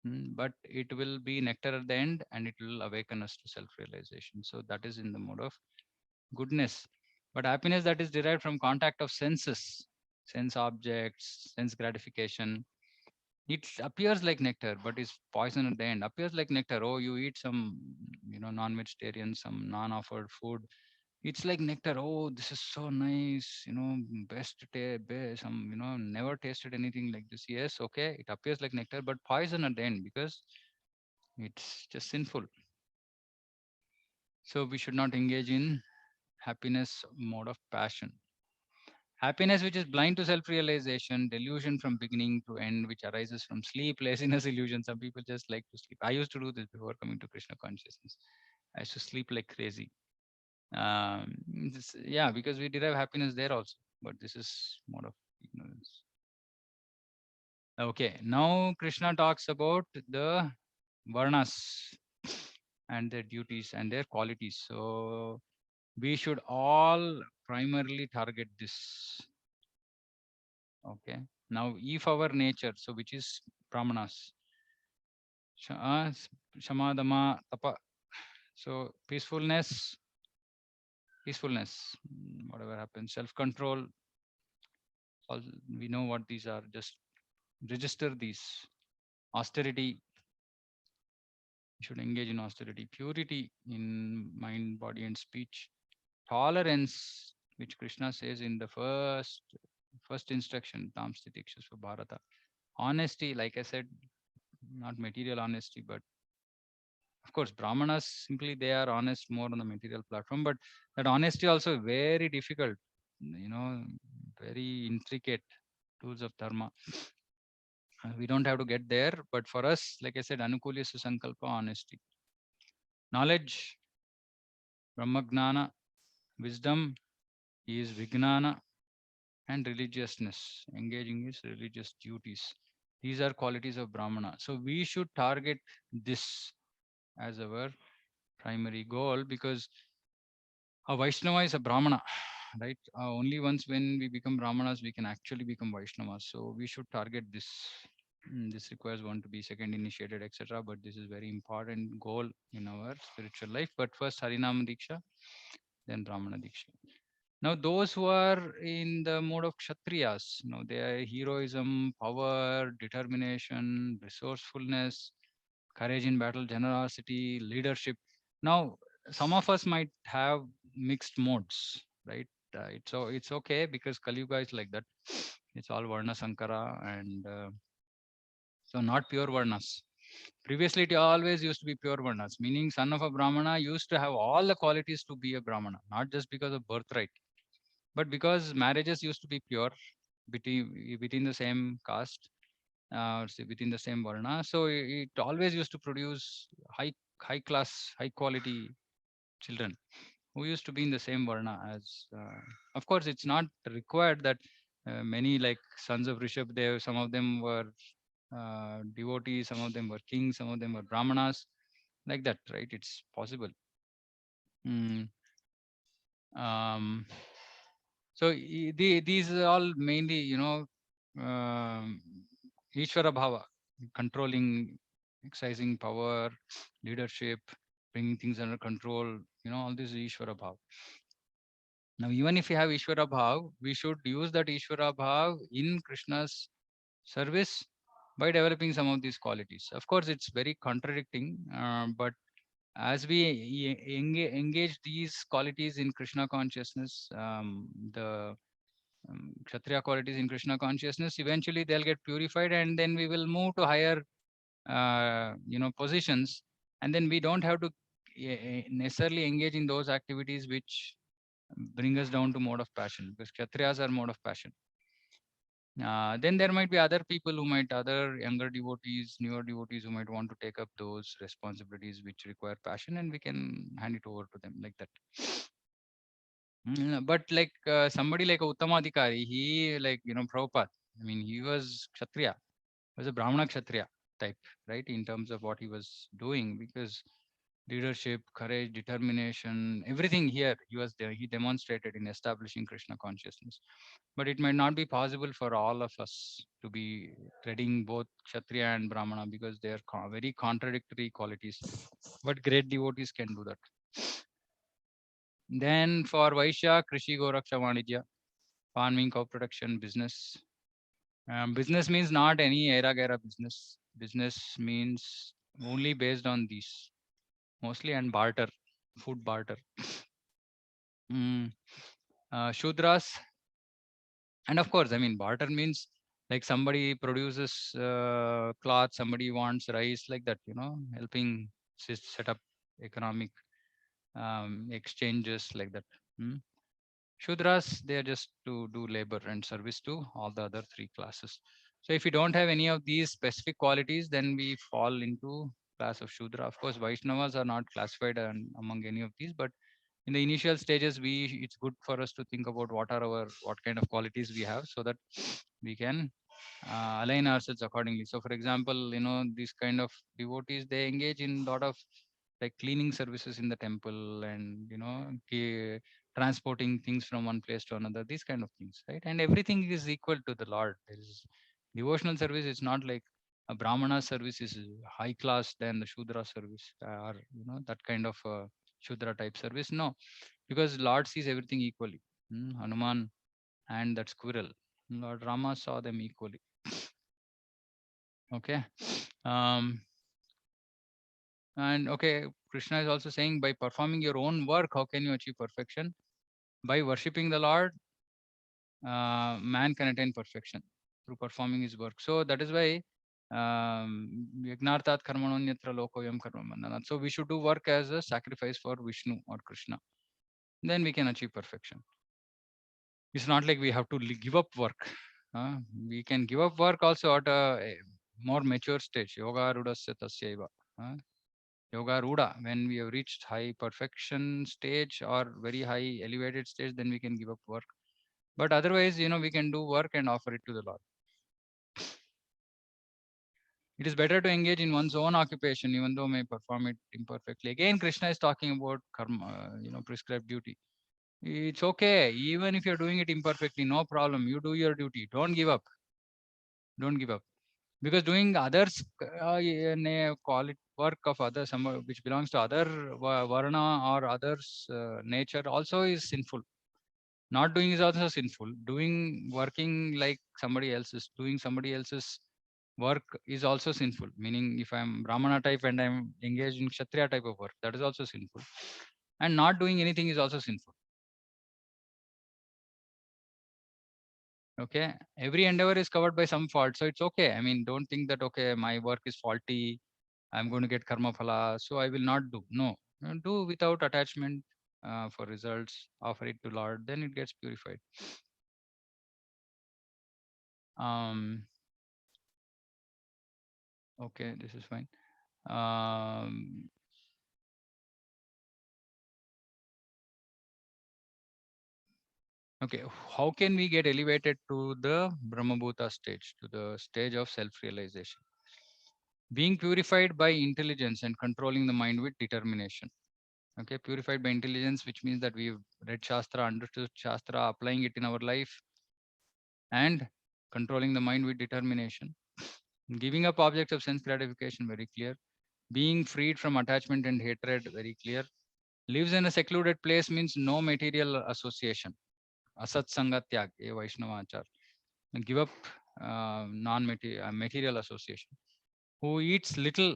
But it will be nectar at the end and it will awaken us to self-realization. So that is in the mode of goodness. But happiness that is derived from contact of senses, sense objects, sense gratification, it appears like nectar, but is poison at the end. Appears like nectar. Oh, you eat some, non-vegetarian, some non-offered food. It's like nectar. Oh, this is so nice. Best, some, never tasted anything like this. Yes, okay. It appears like nectar, but poison at the end because it's just sinful. So we should not engage in happiness mode of passion. Happiness which is blind to self-realization, delusion from beginning to end, which arises from sleep, laziness, illusion. Some people just like to sleep. I used to do this before coming to Krishna consciousness. I used to sleep like crazy. Yeah, because we derive happiness there also. But this is mode of ignorance. Okay, now Krishna talks about the varnas and their duties and their qualities. So we should all primarily target this. Okay. Now, if our nature, so which is brahmanas, shamadama, tapa. So peacefulness, whatever happens, self-control. All we know what these are. Just register these. Austerity. You should engage in austerity. Purity in mind, body, and speech. Tolerance, which Krishna says in the first instruction, Tamstitiksha for Bharata. Honesty, like I said, not material honesty, but of course, Brahmanas simply they are honest more on the material platform, but that honesty also very difficult, very intricate tools of dharma. We don't have to get there, but for us, like I said, Anukulya Sankalpa, honesty. Knowledge, Brahmagnana, wisdom is Vignana, and religiousness, engaging his religious duties. These are qualities of Brahmana. So we should target this as our primary goal because a Vaishnava is a Brahmana, right? Only once when we become Brahmanas, we can actually become Vaishnavas. So we should target this. This requires one to be second initiated, etc. But this is very important goal in our spiritual life. But first Harinam Diksha, then Brahmana Diksha. Now, those who are in the mode of Kshatriyas, their heroism, power, determination, resourcefulness, courage in battle, generosity, leadership. Now, some of us might have mixed modes, right? It's okay because Kali Yuga is like that. It's all Varna Sankara and so not pure Varnas. Previously, it always used to be pure Varnas, meaning son of a Brahmana used to have all the qualities to be a Brahmana, not just because of birthright, but because marriages used to be pure between the same caste, within the same Varna. So it always used to produce high class, high quality children who used to be in the same Varna as. Of course, it's not required that many like sons of Rishabh, some of them were devotees, some of them were kings, some of them were Brahmanas, like that, right? It's possible. Mm, um, so these are all mainly, um, Ishvara Bhava, controlling, exercising power, leadership, bringing things under control, all this is Ishvara Bhava. Now, even if we have Ishvara Bhav, we should use that Ishvara Bhav in Krishna's service by developing some of these qualities. Of course, it's very contradicting, but as we engage these qualities in Krishna consciousness, the Kshatriya qualities in Krishna consciousness, eventually they'll get purified and then we will move to higher, positions. And then we don't have to necessarily engage in those activities which bring us down to mode of passion because Kshatriyas are mode of passion. Then there might be other people other younger devotees, newer devotees who might want to take up those responsibilities which require passion and we can hand it over to them like that. But like somebody like Uttamadhikari, he like, Prabhupada, I mean, he was Kshatriya, was a Brahmana Kshatriya type, right? In terms of what he was doing, because leadership, courage, determination, everything here he was there. He demonstrated in establishing Krishna consciousness. But it might not be possible for all of us to be treading both Kshatriya and Brahmana, because they are very contradictory qualities. But great devotees can do that. Then for Vaishya, Krishi, Goraksha, Vanidya, farming, co-production, business. Business means not any era gara business. Business means only based on these mostly, and barter, food barter. Mm, Shudras, and of course, I mean, barter means like somebody produces cloth, somebody wants rice, like that, helping set up economic exchanges like that. Mm. Shudras, they are just to do labor and service to all the other three classes. So if you don't have any of these specific qualities, then we fall into class of Shudra. Of course, Vaishnavas are not classified among any of these, but in the initial stages, it's good for us to think about what kind of qualities we have, so that we can align ourselves accordingly. So for example, these kind of devotees, they engage in a lot of like cleaning services in the temple, and transporting things from one place to another, these kind of things, right? And everything is equal to the Lord. There is devotional service. It's not like a Brahmana service is high class than the Shudra service, or that kind of Shudra type service. No, because Lord sees everything equally. Hanuman and that squirrel, Lord Rama saw them equally. Okay. um and okay, Krishna is also saying, by performing your own work, how can you achieve perfection? By worshipping the Lord, man can attain perfection through performing his work. So that is why Yagnartat karmanonyatra lokoyam karma. So we should do work as a sacrifice for Vishnu or Krishna. Then we can achieve perfection. It's not like we have to give up work. We can give up work also at a more mature stage. Yoga rudasya tasyaiva. Yoga ruda, when we have reached high perfection stage or very high elevated stage, then we can give up work. But otherwise, we can do work and offer it to the Lord. It is better to engage in one's own occupation, even though may perform it imperfectly. Again, Krishna is talking about karma, prescribed duty. It's okay, even if you're doing it imperfectly, no problem. You do your duty. Don't give up. Don't give up. Because doing others, call it work of others, which belongs to other varna or others nature, also is sinful. Not doing is also sinful. Working like somebody else's, doing somebody else's work is also sinful. Meaning, if I'm Brahmana type and I'm engaged in Kshatriya type of work, that is also sinful. And not doing anything is also sinful. Okay, every endeavor is covered by some fault, so it's okay. I mean, don't think that okay, my work is faulty, I'm going to get karma phala, so I will not do. No, do without attachment for results, offer it to Lord, then it gets purified. um okay, this is fine. um okay, how can we get elevated to the Brahmabhuta stage, to the stage of self-realization? Being purified by intelligence and controlling the mind with determination. Okay, purified by intelligence, which means that we've read Shastra, understood Shastra, applying it in our life, and controlling the mind with determination. Giving up objects of sense gratification, very clear. Being freed from attachment and hatred, very clear. Lives in a secluded place means no material association. Asat Sangat Tyag, a Vaishnava Achar. Give up material association. Who eats little,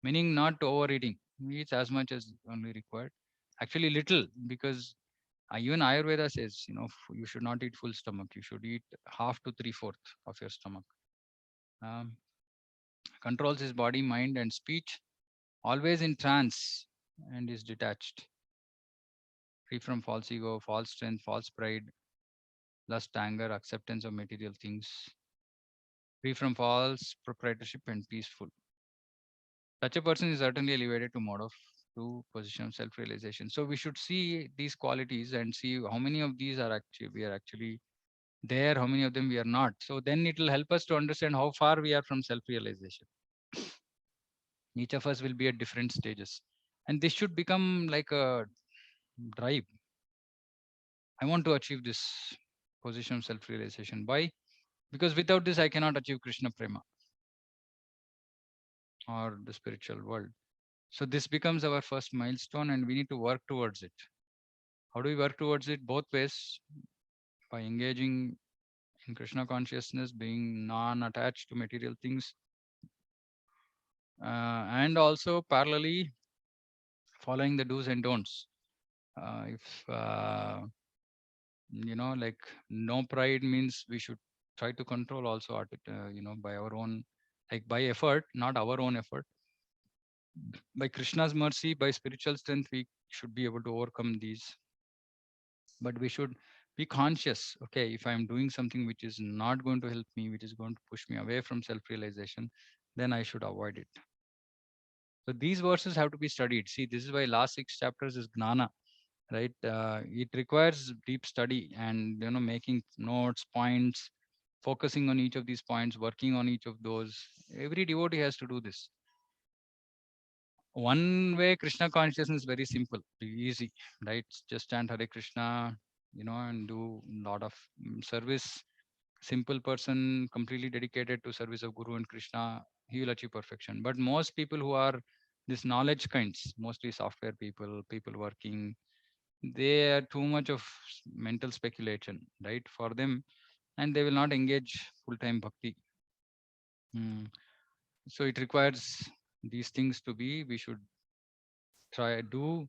meaning not overeating, eats as much as only required. Actually, little, because even Ayurveda says, you should not eat full stomach. You should eat half to three-fourth of your stomach. Um, Controls his body, mind, and speech. Always in trance and is detached. Free from false ego, false strength, false pride, lust, anger, acceptance of material things. Free from false proprietorship and peaceful. Such a person is certainly elevated to mode of to position of self-realization. So we should see these qualities and see how many of these are actually we are actually there, how many of them we are not. So then it will help us to understand how far we are from self-realization. Each of us will be at different stages, and this should become like a drive. I want to achieve this position of self-realization. Why? Because without this, I cannot achieve Krishna Prema or the spiritual world. So this becomes our first milestone, and we need to work towards it. How do we work towards it? Both ways, by engaging in Krishna consciousness, being non-attached to material things, and also parallelly following the do's and don'ts. If like no pride means we should try to control also by our own, like by effort, not our own effort. By Krishna's mercy, by spiritual strength, we should be able to overcome these. But we should be conscious. Okay, if I'm doing something which is not going to help me, which is going to push me away from self-realization, then I should avoid it. So these verses have to be studied. See, this is why last 6 chapters is Gnana, right? It requires deep study and making notes, points, focusing on each of these points, working on each of those. Every devotee has to do this. One way Krishna consciousness is very simple, easy, right? Just chant Hare Krishna, and do a lot of service. Simple person completely dedicated to service of Guru and Krishna, he will achieve perfection. But most people who are this knowledge kinds, mostly software people, people working, they are too much of mental speculation, right, for them, and they will not engage full-time bhakti. So it requires these things to be. We should try do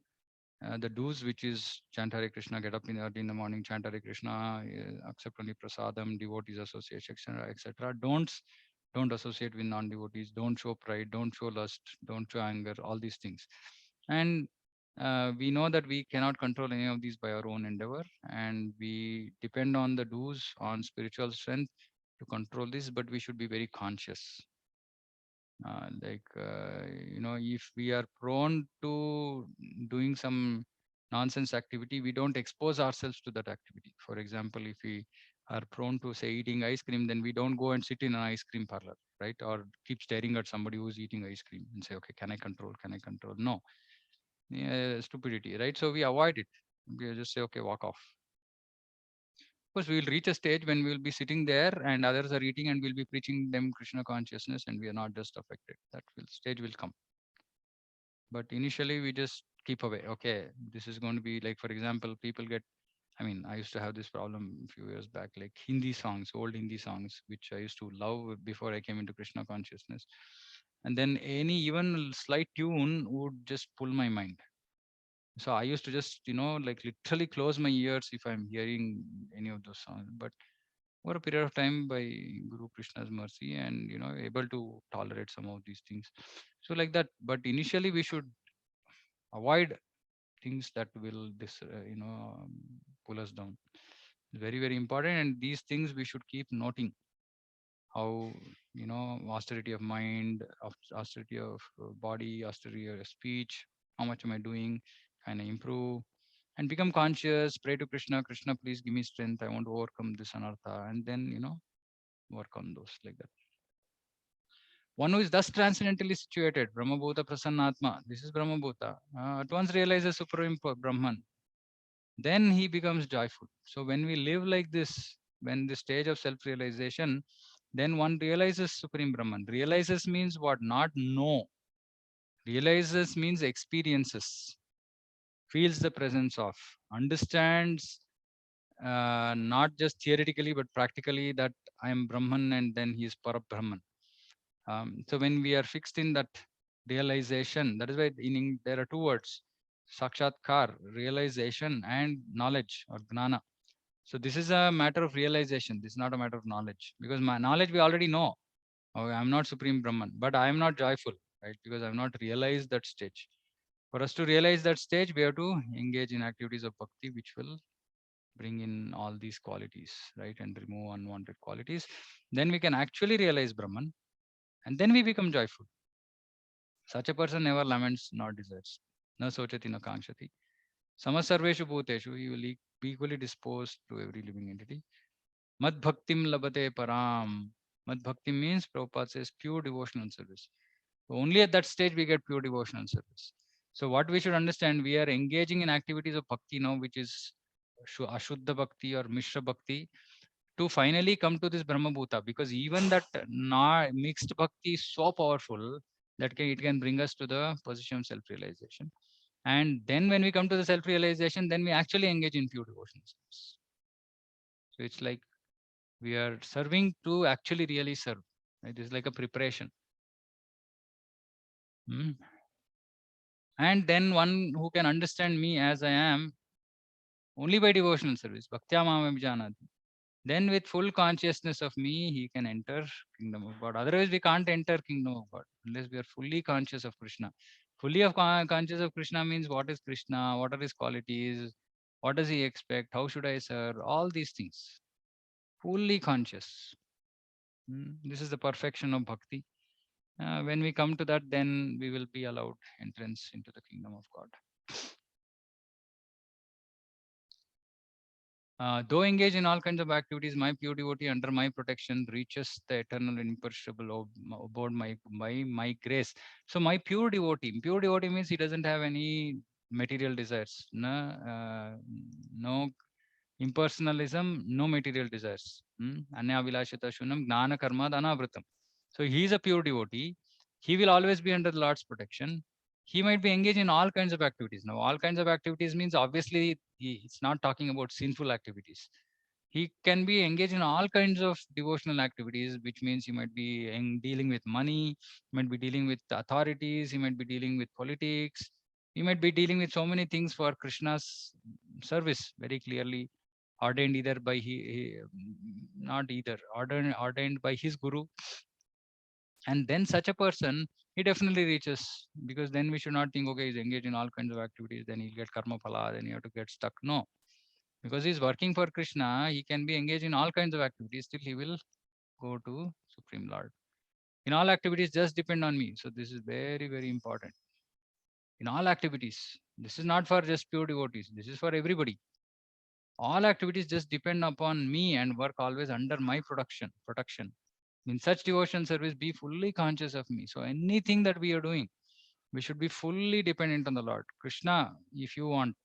the do's, which is chant Hare Krishna, get up in early in the morning, chant Hare Krishna, accept only prasadam, devotees association, etc., etc. Don't associate with non-devotees. Don't show pride. Don't show lust. Don't show anger. All these things, and we know that we cannot control any of these by our own endeavor, and we depend on the do's, on spiritual strength to control this. But we should be very conscious. If we are prone to doing some nonsense activity, we don't expose ourselves to that activity. For example, if we are prone to say eating ice cream, then we don't go and sit in an ice cream parlor, right? Or keep staring at somebody who's eating ice cream and say, okay, can I control? Can I control? No, yeah, stupidity, right? So we avoid it. We just say, okay, walk off. Of course, we will reach a stage when we will be sitting there and others are eating and we'll be preaching them Krishna consciousness and we are not just affected. That stage will come. But initially, we just keep away. Okay, this is going to be like, for example, people get. I mean, I used to have this problem a few years back, like Hindi songs, old Hindi songs, which I used to love before I came into Krishna consciousness. And then any even slight tune would just pull my mind. So I used to just, like literally close my ears if I'm hearing any of those songs. But over a period of time, by Guru Krishna's mercy, and able to tolerate some of these things. So like that. But initially, we should avoid things that will pull us down. Very, very important. And these things we should keep noting how, austerity of mind, austerity of body, austerity of speech, how much am I doing, can I improve, and become conscious, pray to Krishna, Krishna, please give me strength. I want to overcome this anartha. And then, work on those like that. One who is thus transcendently situated, Brahmabhuta Prasannatma, this is Brahmabhuta, at once realizes Supreme Brahman, then he becomes joyful. So when we live like this, when the stage of self-realization, then one realizes Supreme Brahman. Realizes means what? Not know. Realizes means experiences, feels the presence of, understands not just theoretically but practically that I am Brahman and then he is Parabrahman. So when we are fixed in that realization, that is why there are two words, sakshatkar, realization, and knowledge or gnana. So this is a matter of realization. This is not a matter of knowledge, because my knowledge we already know. Oh, I'm not Supreme Brahman, but I am not joyful, right? Because I've not realized that stage. For us to realize that stage, we have to engage in activities of bhakti, which will bring in all these qualities, right? And remove unwanted qualities. Then we can actually realize Brahman, and then we become joyful. Such a person never laments nor desires. na sochati na kankshati. Samasarveshu bhuteshu, he will be equally disposed to every living entity. Mad bhaktim labate param. Mad bhakti means Prabhupada says pure devotional service. Only at that stage we get pure devotional service. So what we should understand, we are engaging in activities of bhakti now, which is ashuddha bhakti or mishra bhakti, to finally come to this Brahma Bhuta, because even that mixed bhakti is so powerful that it can bring us to the position of self-realization. And then when we come to the self-realization, then we actually engage in pure devotional service. So it's like we are serving to actually really serve. It is like a preparation. Hmm. And then one who can understand me as I am only by devotional service, bhaktya mamam janati. Then with full consciousness of me, he can enter kingdom of God. Otherwise, we can't enter kingdom of God unless we are fully conscious of Krishna. Fully conscious of Krishna means what is Krishna, what are his qualities, what does he expect, how should I serve, all these things. Fully conscious. This is the perfection of bhakti. When we come to that, then we will be allowed entrance into the kingdom of God. Though engaged in all kinds of activities, my pure devotee under my protection reaches the eternal and imperishable aboard my grace. So my pure devotee means he doesn't have any material desires. No, no impersonalism, no material desires. Anya vilashita shunam gnana karma dhanavritam. So he is a pure devotee. He will always be under the Lord's protection. He might be engaged in all kinds of activities. Now, all kinds of activities means obviously it's not talking about sinful activities. He can be engaged in all kinds of devotional activities, which means he might be dealing with money, he might be dealing with authorities, he might be dealing with politics, he might be dealing with so many things for Krishna's service, very clearly ordained either by not either ordained by his guru. And then such a person, he definitely reaches, because then we should not think, okay, he's engaged in all kinds of activities, then he'll get karma phala, then you have to get stuck. No, because he's working for Krishna, he can be engaged in all kinds of activities, still he will go to Supreme Lord. In all activities just depend on me. So this is very, very important. In all activities, this is not for just pure devotees, this is for everybody. All activities just depend upon me and work always under my protection. In such devotion service, be fully conscious of me. So anything that we are doing, we should be fully dependent on the Lord. Krishna, if you want.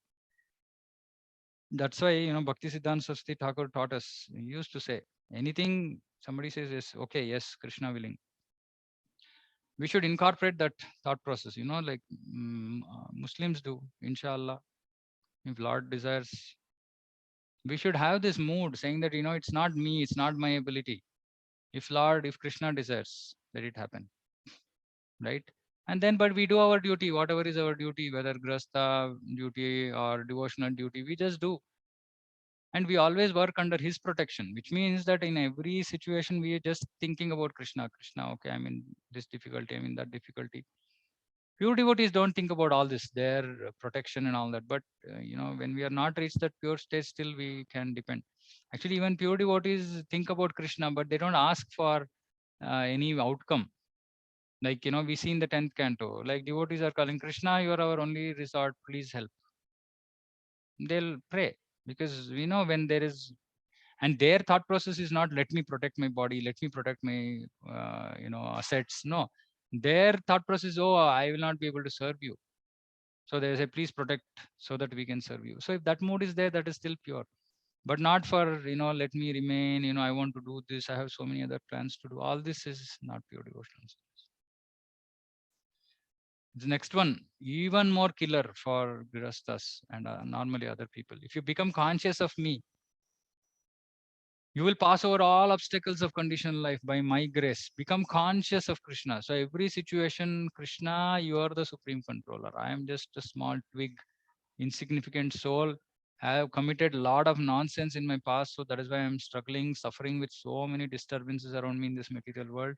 That's why, Bhakti Siddhanta Saraswati Thakur taught us. He used to say, anything somebody says is okay, yes, Krishna willing. We should incorporate that thought process, like Muslims do, inshallah. If Lord desires, we should have this mood saying that, it's not me, it's not my ability. If Krishna desires, let it happen, right? And then, but we do our duty, whatever is our duty, whether grasta duty or devotional duty, we just do. And we always work under his protection, which means that in every situation, we are just thinking about Krishna, okay, I'm in this difficulty, I'm in that difficulty. Pure devotees don't think about all this, their protection and all that. But, when we are not reached that pure state, still we can depend. Actually, even pure devotees think about Krishna, but they don't ask for any outcome. Like, we see in the 10th canto, like devotees are calling Krishna, you are our only resort, please help. They'll pray, because we know when there is, and their thought process is not, let me protect my body, let me protect my, assets. No, their thought process is, oh, I will not be able to serve you. So they say, please protect so that we can serve you. So if that mood is there, that is still pure. But not for, let me remain, I want to do this, I have so many other plans to do. All this is not pure devotion. The next one, even more killer for grihasthas and normally other people. If you become conscious of me, you will pass over all obstacles of conditional life by my grace. Become conscious of Krishna. So every situation, Krishna, you are the supreme controller. I am just a small twig, insignificant soul. I have committed a lot of nonsense in my past. So that is why I'm struggling, suffering with so many disturbances around me in this material world.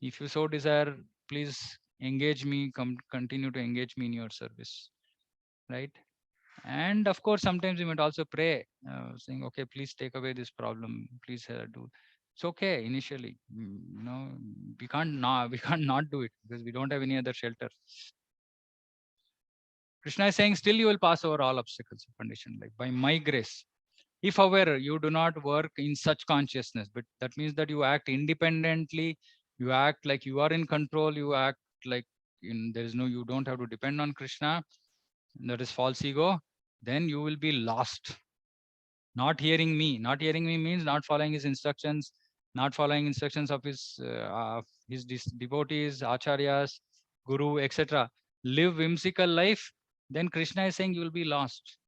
If you so desire, please engage me, continue to engage me in your service, right? And of course, sometimes you might also pray, saying, okay, please take away this problem, please do. It's okay initially. We can't not we can't not do it because we don't have any other shelter. Krishna is saying, still you will pass over all obstacles of conditioned life by my grace. If, however, you do not work in such consciousness, but that means that you act independently, you act like you are in control, you act like there is no, you don't have to depend on Krishna, that is false ego, then you will be lost. Not hearing me. Not hearing me means not following his instructions, not following instructions of his devotees, acharyas, guru, etc. Live whimsical life, then Krishna is saying you will be lost.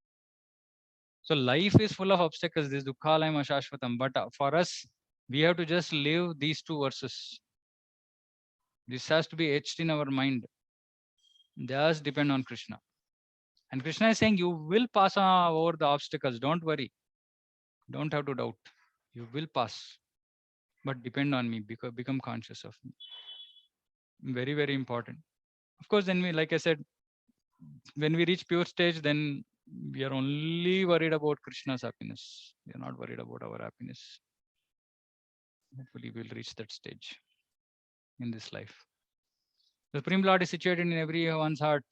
So life is full of obstacles. This dukkhalayam ashashvatam. But for us, we have to just live these two verses. This has to be etched in our mind. Just depend on Krishna. And Krishna is saying you will pass over the obstacles. Don't worry. Don't have to doubt. You will pass. But depend on me, because become conscious of me. Very, very important. Of course, then we, like I said, when we reach pure stage, then we are only worried about Krishna's happiness. We are not worried about our happiness. Hopefully, we'll reach that stage in this life. The Supreme Lord is situated in everyone's heart,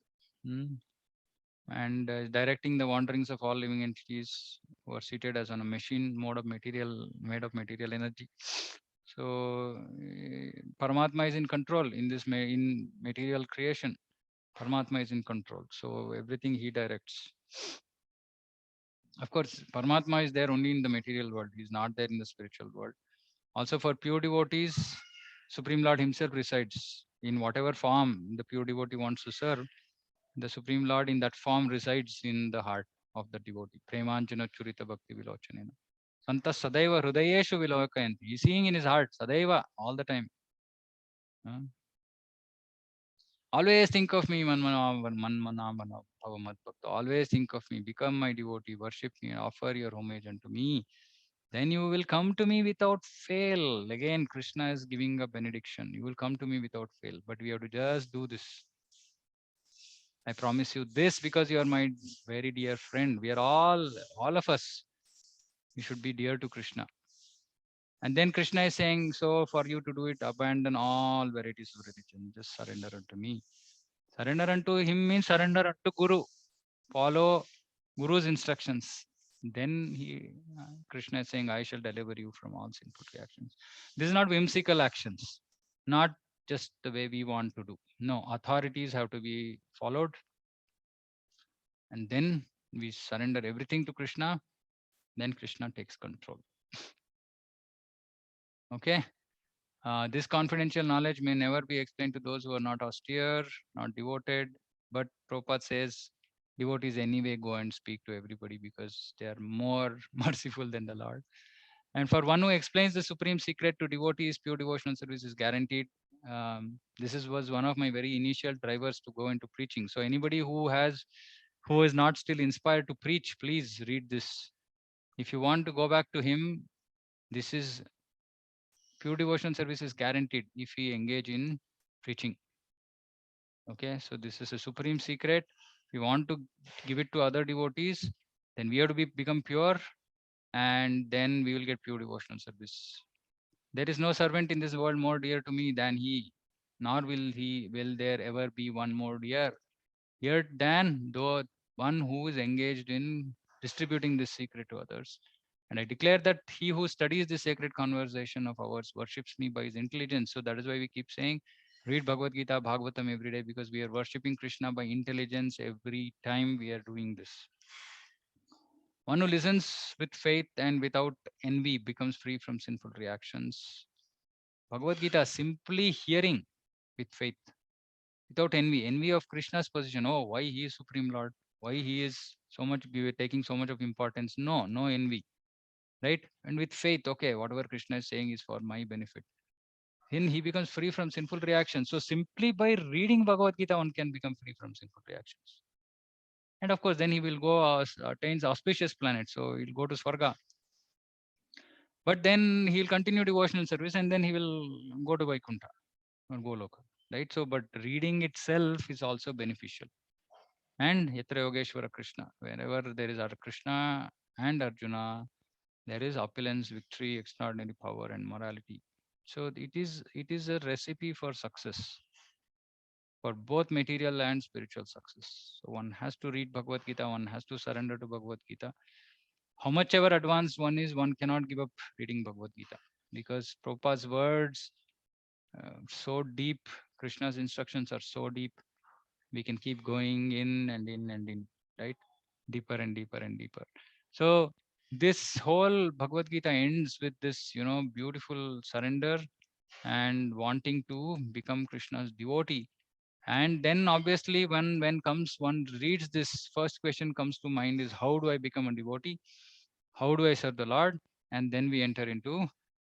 and directing the wanderings of all living entities who are seated as on a machine made of material energy. So Paramatma is in control in this in material creation. Paramatma is in control. So everything he directs. Of course, Paramatma is there only in the material world. He is not there in the spiritual world. Also for pure devotees, Supreme Lord himself resides in whatever form the pure devotee wants to serve. The Supreme Lord in that form resides in the heart of the devotee. Premanjana Churita Bhakti Vilochanena. Santa Sadaiva Hrudayeshu Vilokayanti. He's seeing in his heart, Sadaiva, all the time. Always think of me, always think of me, become my devotee, worship me, offer your homage unto me. Then you will come to me without fail. Again, Krishna is giving a benediction. You will come to me without fail. But we have to just do this. I promise you this because you are my very dear friend. We are all of us, we should be dear to Krishna. And then Krishna is saying, so for you to do it, abandon all varieties of religion. Just surrender unto me. Surrender unto him means surrender unto Guru. Follow Guru's instructions. Then Krishna is saying, I shall deliver you from all sinful reactions. This is not whimsical actions, not just the way we want to do. No, authorities have to be followed. And then we surrender everything to Krishna. Then Krishna takes control. Okay. This confidential knowledge may never be explained to those who are not austere, not devoted. But Prabhupada says devotees anyway go and speak to everybody because they are more merciful than the Lord. And for one who explains the supreme secret to devotees, pure devotional service is guaranteed. Was one of my very initial drivers to go into preaching. So anybody who is not still inspired to preach, please read this. If you want to go back to him, this is pure devotional service is guaranteed if we engage in preaching. Okay, so this is a supreme secret. If we want to give it to other devotees, then we have to become pure, and then we will get pure devotional service. There is no servant in this world more dear to me than he, nor will there ever be one more dear than the one who is engaged in distributing this secret to others. And I declare that he who studies this sacred conversation of ours worships me by his intelligence. So that is why we keep saying, read Bhagavad Gita, Bhagavatam every day, because we are worshipping Krishna by intelligence every time we are doing this. One who listens with faith and without envy becomes free from sinful reactions. Bhagavad Gita, simply hearing with faith, without envy, envy of Krishna's position. Oh, why he is Supreme Lord? Why he is taking so much of importance? No, no envy, right? And with faith, okay, whatever Krishna is saying is for my benefit. Then he becomes free from sinful reactions. So simply by reading Bhagavad Gita, one can become free from sinful reactions. And of course, then he will go attains auspicious planet. So he'll go to Swarga. But then he'll continue devotional service and then he will go to Vaikuntha or Goloka, right? So, but reading itself is also beneficial. And Yatra Yogeshwara Krishna, wherever there is Krishna and Arjuna, there is opulence, victory, extraordinary power, and morality. So it is a recipe for success. for both material and spiritual success. So one has to read Bhagavad Gita, one has to surrender to Bhagavad Gita. How much ever advanced one is, one cannot give up reading Bhagavad Gita, because Prabhupada's words so deep, Krishna's instructions are so deep. We can keep going in and in and in, right? Deeper and deeper and deeper. So this whole Bhagavad Gita ends with this, beautiful surrender and wanting to become Krishna's devotee. And then obviously when comes one reads this, first question comes to mind is, how do I become a devotee? How do I serve the Lord? And then we enter into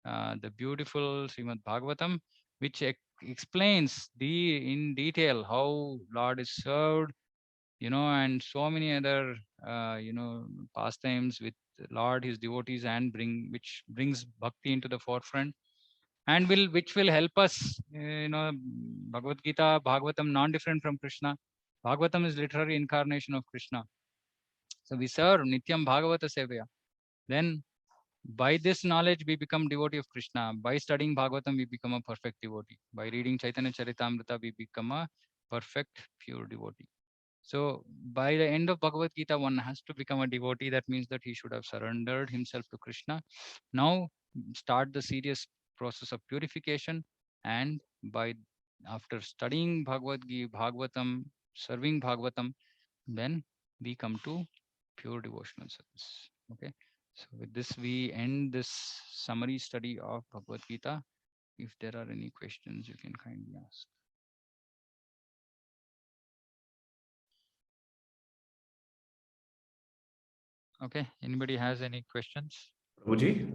the beautiful Srimad Bhagavatam, which explains in detail how Lord is served, and so many other pastimes with Lord, his devotees, and which brings bhakti into the forefront, and which will help us. Bhagavad Gita, Bhagavatam, non different from Krishna. Bhagavatam is literary incarnation of Krishna. So we serve Nityam Bhagavata Sevaya. Then by this knowledge, we become devotee of Krishna. By studying Bhagavatam, we become a perfect devotee. By reading Chaitanya Charitamrita, we become a perfect, pure devotee. So by the end of Bhagavad Gita, one has to become a devotee. That means that he should have surrendered himself to Krishna. Now start the serious process of purification. And after studying Bhagavatam, serving Bhagavatam, then we come to pure devotional service. Okay. So with this, we end this summary study of Bhagavad Gita. If there are any questions, you can kindly ask. Okay. Anybody has any questions? Prabhuji,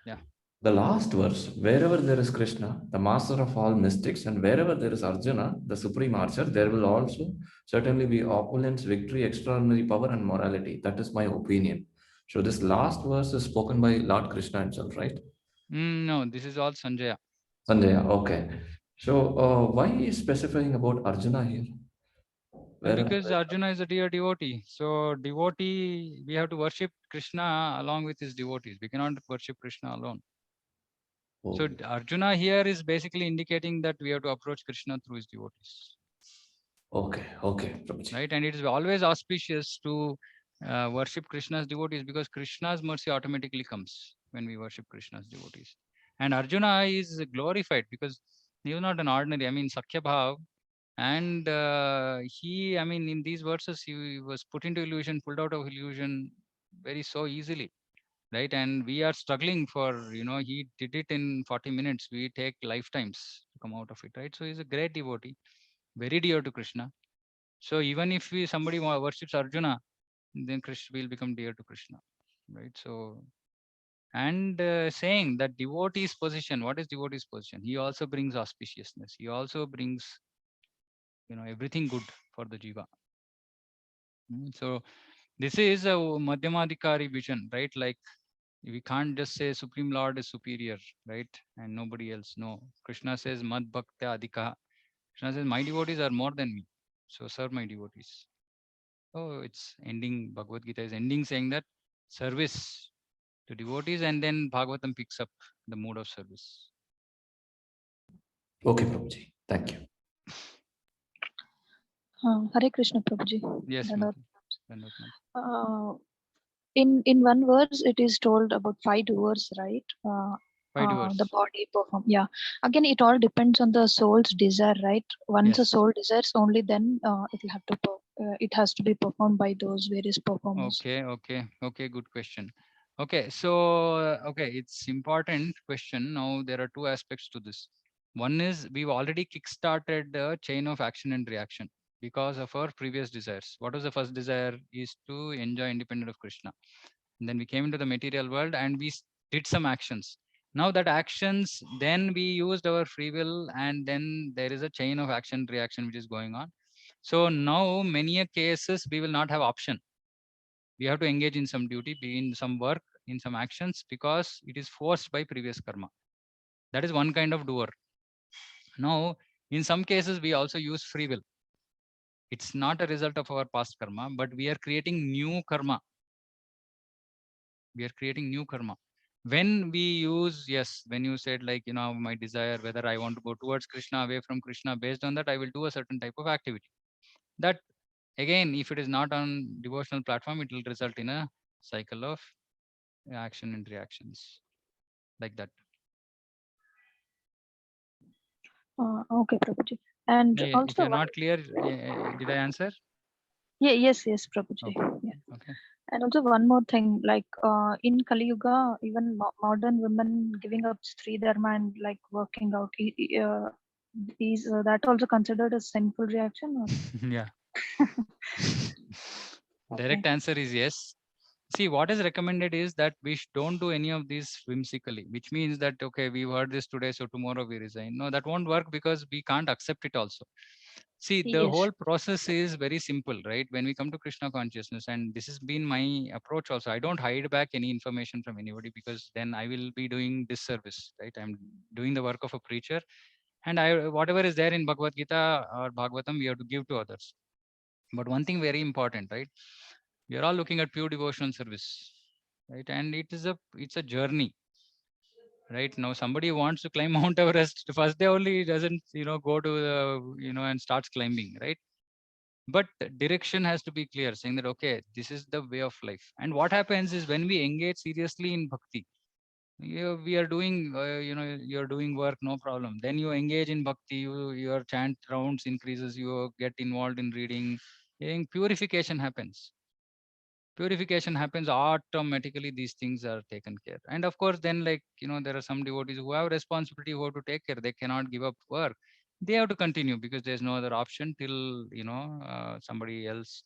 Yeah. the last verse, wherever there is Krishna, the master of all mystics, and wherever there is Arjuna, the supreme archer, there will also certainly be opulence, victory, extraordinary power, and morality. That is my opinion. So this last verse is spoken by Lord Krishna himself, right? No, this is all Sanjaya. Sanjaya, okay. So why he is specifying about Arjuna here? Because Where Arjuna is a dear devotee. So devotee, we have to worship Krishna along with his devotees. We cannot worship Krishna alone. So okay, Arjuna here is basically indicating that we have to approach Krishna through his devotees. okay, Prabhuji. Right. And it is always auspicious to worship Krishna's devotees, because Krishna's mercy automatically comes when we worship Krishna's devotees. And Arjuna is glorified because he was not an ordinary, Sakhya Bhav. And in these verses, he was put into illusion, pulled out of illusion very so easily. Right. And we are struggling for, he did it in 40 minutes. We take lifetimes to come out of it. Right. So he's a great devotee, very dear to Krishna. So even if somebody worships Arjuna, then Krishna will become dear to Krishna, right? So, and saying that devotee's position, what is devotee's position? He also brings auspiciousness. He also brings, everything good for the jiva. So this is a Madhyamadikari vision, right? Like we can't just say Supreme Lord is superior, right? And nobody else. No, Krishna says Mad Bhaktya Adhika. Krishna says my devotees are more than me, so serve my devotees. So it's ending, Bhagavad Gita is ending saying that service to devotees, and then Bhagavatam picks up the mode of service. Okay, Prabhuji. Thank you. Hare Krishna Prabhuji. Yes, Dandavad. Mati. In one verse, it is told about 5 doers, right? Five The doers. body perform. Yeah. Again, it all depends on the soul's desire, right? Once a Yes. soul desires, only then it will have to. It has to be performed by those various performers. Okay. Good question. Okay, so okay, it's important question. Now there are two aspects to this. One is we've already kick-started the chain of action and reaction because of our previous desires. What was the first desire? Is to enjoy independent of Krishna. And then we came into the material world and we did some actions. Now that actions, then we used our free will, and then there is a chain of action reaction which is going on. So now many a cases we will not have option. We have to engage in some duty, be in some work, in some actions, because it is forced by previous karma. That is one kind of doer. Now in some cases we also use free will. It's not a result of our past karma, but we are creating new karma. We are creating new karma. when we use, yes, when you said like, my desire, whether I want to go towards Krishna, away from Krishna, based on that, I will do a certain type of activity. That again, if it is not on devotional platform, it will result in a cycle of action and reactions like that. Okay, Prabhuji. And If also you're one, not clear, did I answer? yes, Prabhuji. Okay. Yeah. Okay. And also one more thing, like in Kali Yuga, even modern women giving up Sri Dharma and like working out, is that also considered a sinful reaction? Or? Yeah. Okay. Direct answer is yes. See, what is recommended is that we don't do any of these whimsically, which means that, okay, we heard this today, so tomorrow we resign. No, that won't work because we can't accept it also. See, the Yes. whole process is very simple, right? When we come to Krishna consciousness, and this has been my approach also, I don't hide back any information from anybody, because then I will be doing disservice, right? I'm doing the work of a preacher, and whatever is there in Bhagavad Gita or Bhagavatam, we have to give to others. But one thing very important, right? We are all looking at pure devotional service, right? And it's a journey, right? Now somebody wants to climb Mount Everest, the first day only doesn't, go to the, and starts climbing, right? But the direction has to be clear, saying that, okay, this is the way of life. And what happens is, when we engage seriously in bhakti, we are doing, you're doing work, no problem. Then you engage in bhakti, your chant rounds increases, you get involved in reading, and purification happens. Purification happens automatically. These things are taken care. And of course, then, like, there are some devotees who have responsibility, who have to take care. They cannot give up work. They have to continue, because there's no other option till, somebody else,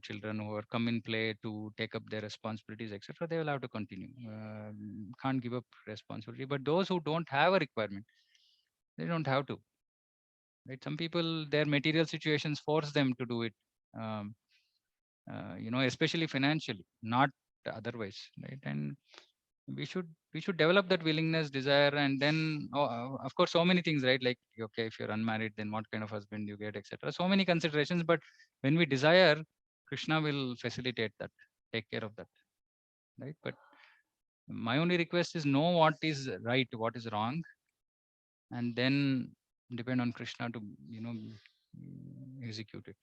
children who are come in play to take up their responsibilities, etc. They will have to continue. Can't give up responsibility. But those who don't have a requirement, they don't have to, right? Some people, their material situations force them to do it. Um, Especially financially, not otherwise, right? And we should develop that willingness, desire, and then, of course, so many things, right? Like, okay, if you're unmarried, then what kind of husband you get, etc. So many considerations. But when we desire, Krishna will facilitate that, take care of that, right? But my only request is, know what is right, what is wrong, and then depend on Krishna to, execute it.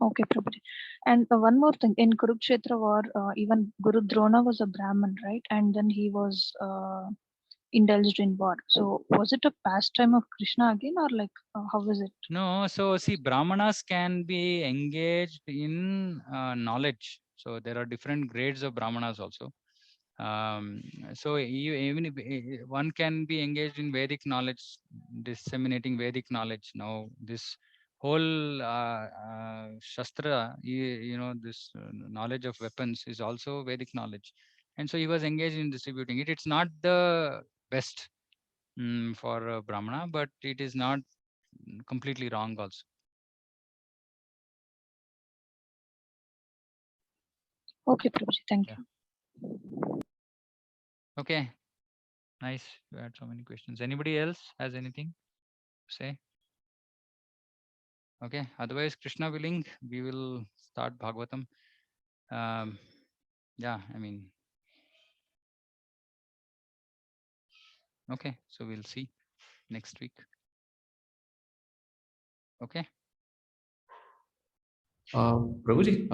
Okay, Prabhuji. And one more thing, in Kurukshetra war, even Guru Drona was a Brahmin, right? And then he was indulged in war. So was it a pastime of Krishna again, or like how is it? No, so see, Brahmanas can be engaged in knowledge. So there are different grades of Brahmanas also. So even if one can be engaged in Vedic knowledge, disseminating Vedic knowledge. Now this whole Shastra, this knowledge of weapons is also Vedic knowledge. And so he was engaged in distributing it. It's not the best for Brahmana, but it is not completely wrong also. Okay, Prabhuji, thank Yeah. you. Okay, nice. You had so many questions. Anybody else has anything to say? Okay, otherwise, Krishna willing, we will start Bhagavatam. Yeah, I mean, okay, so we'll see next week. Okay. Prabhuji,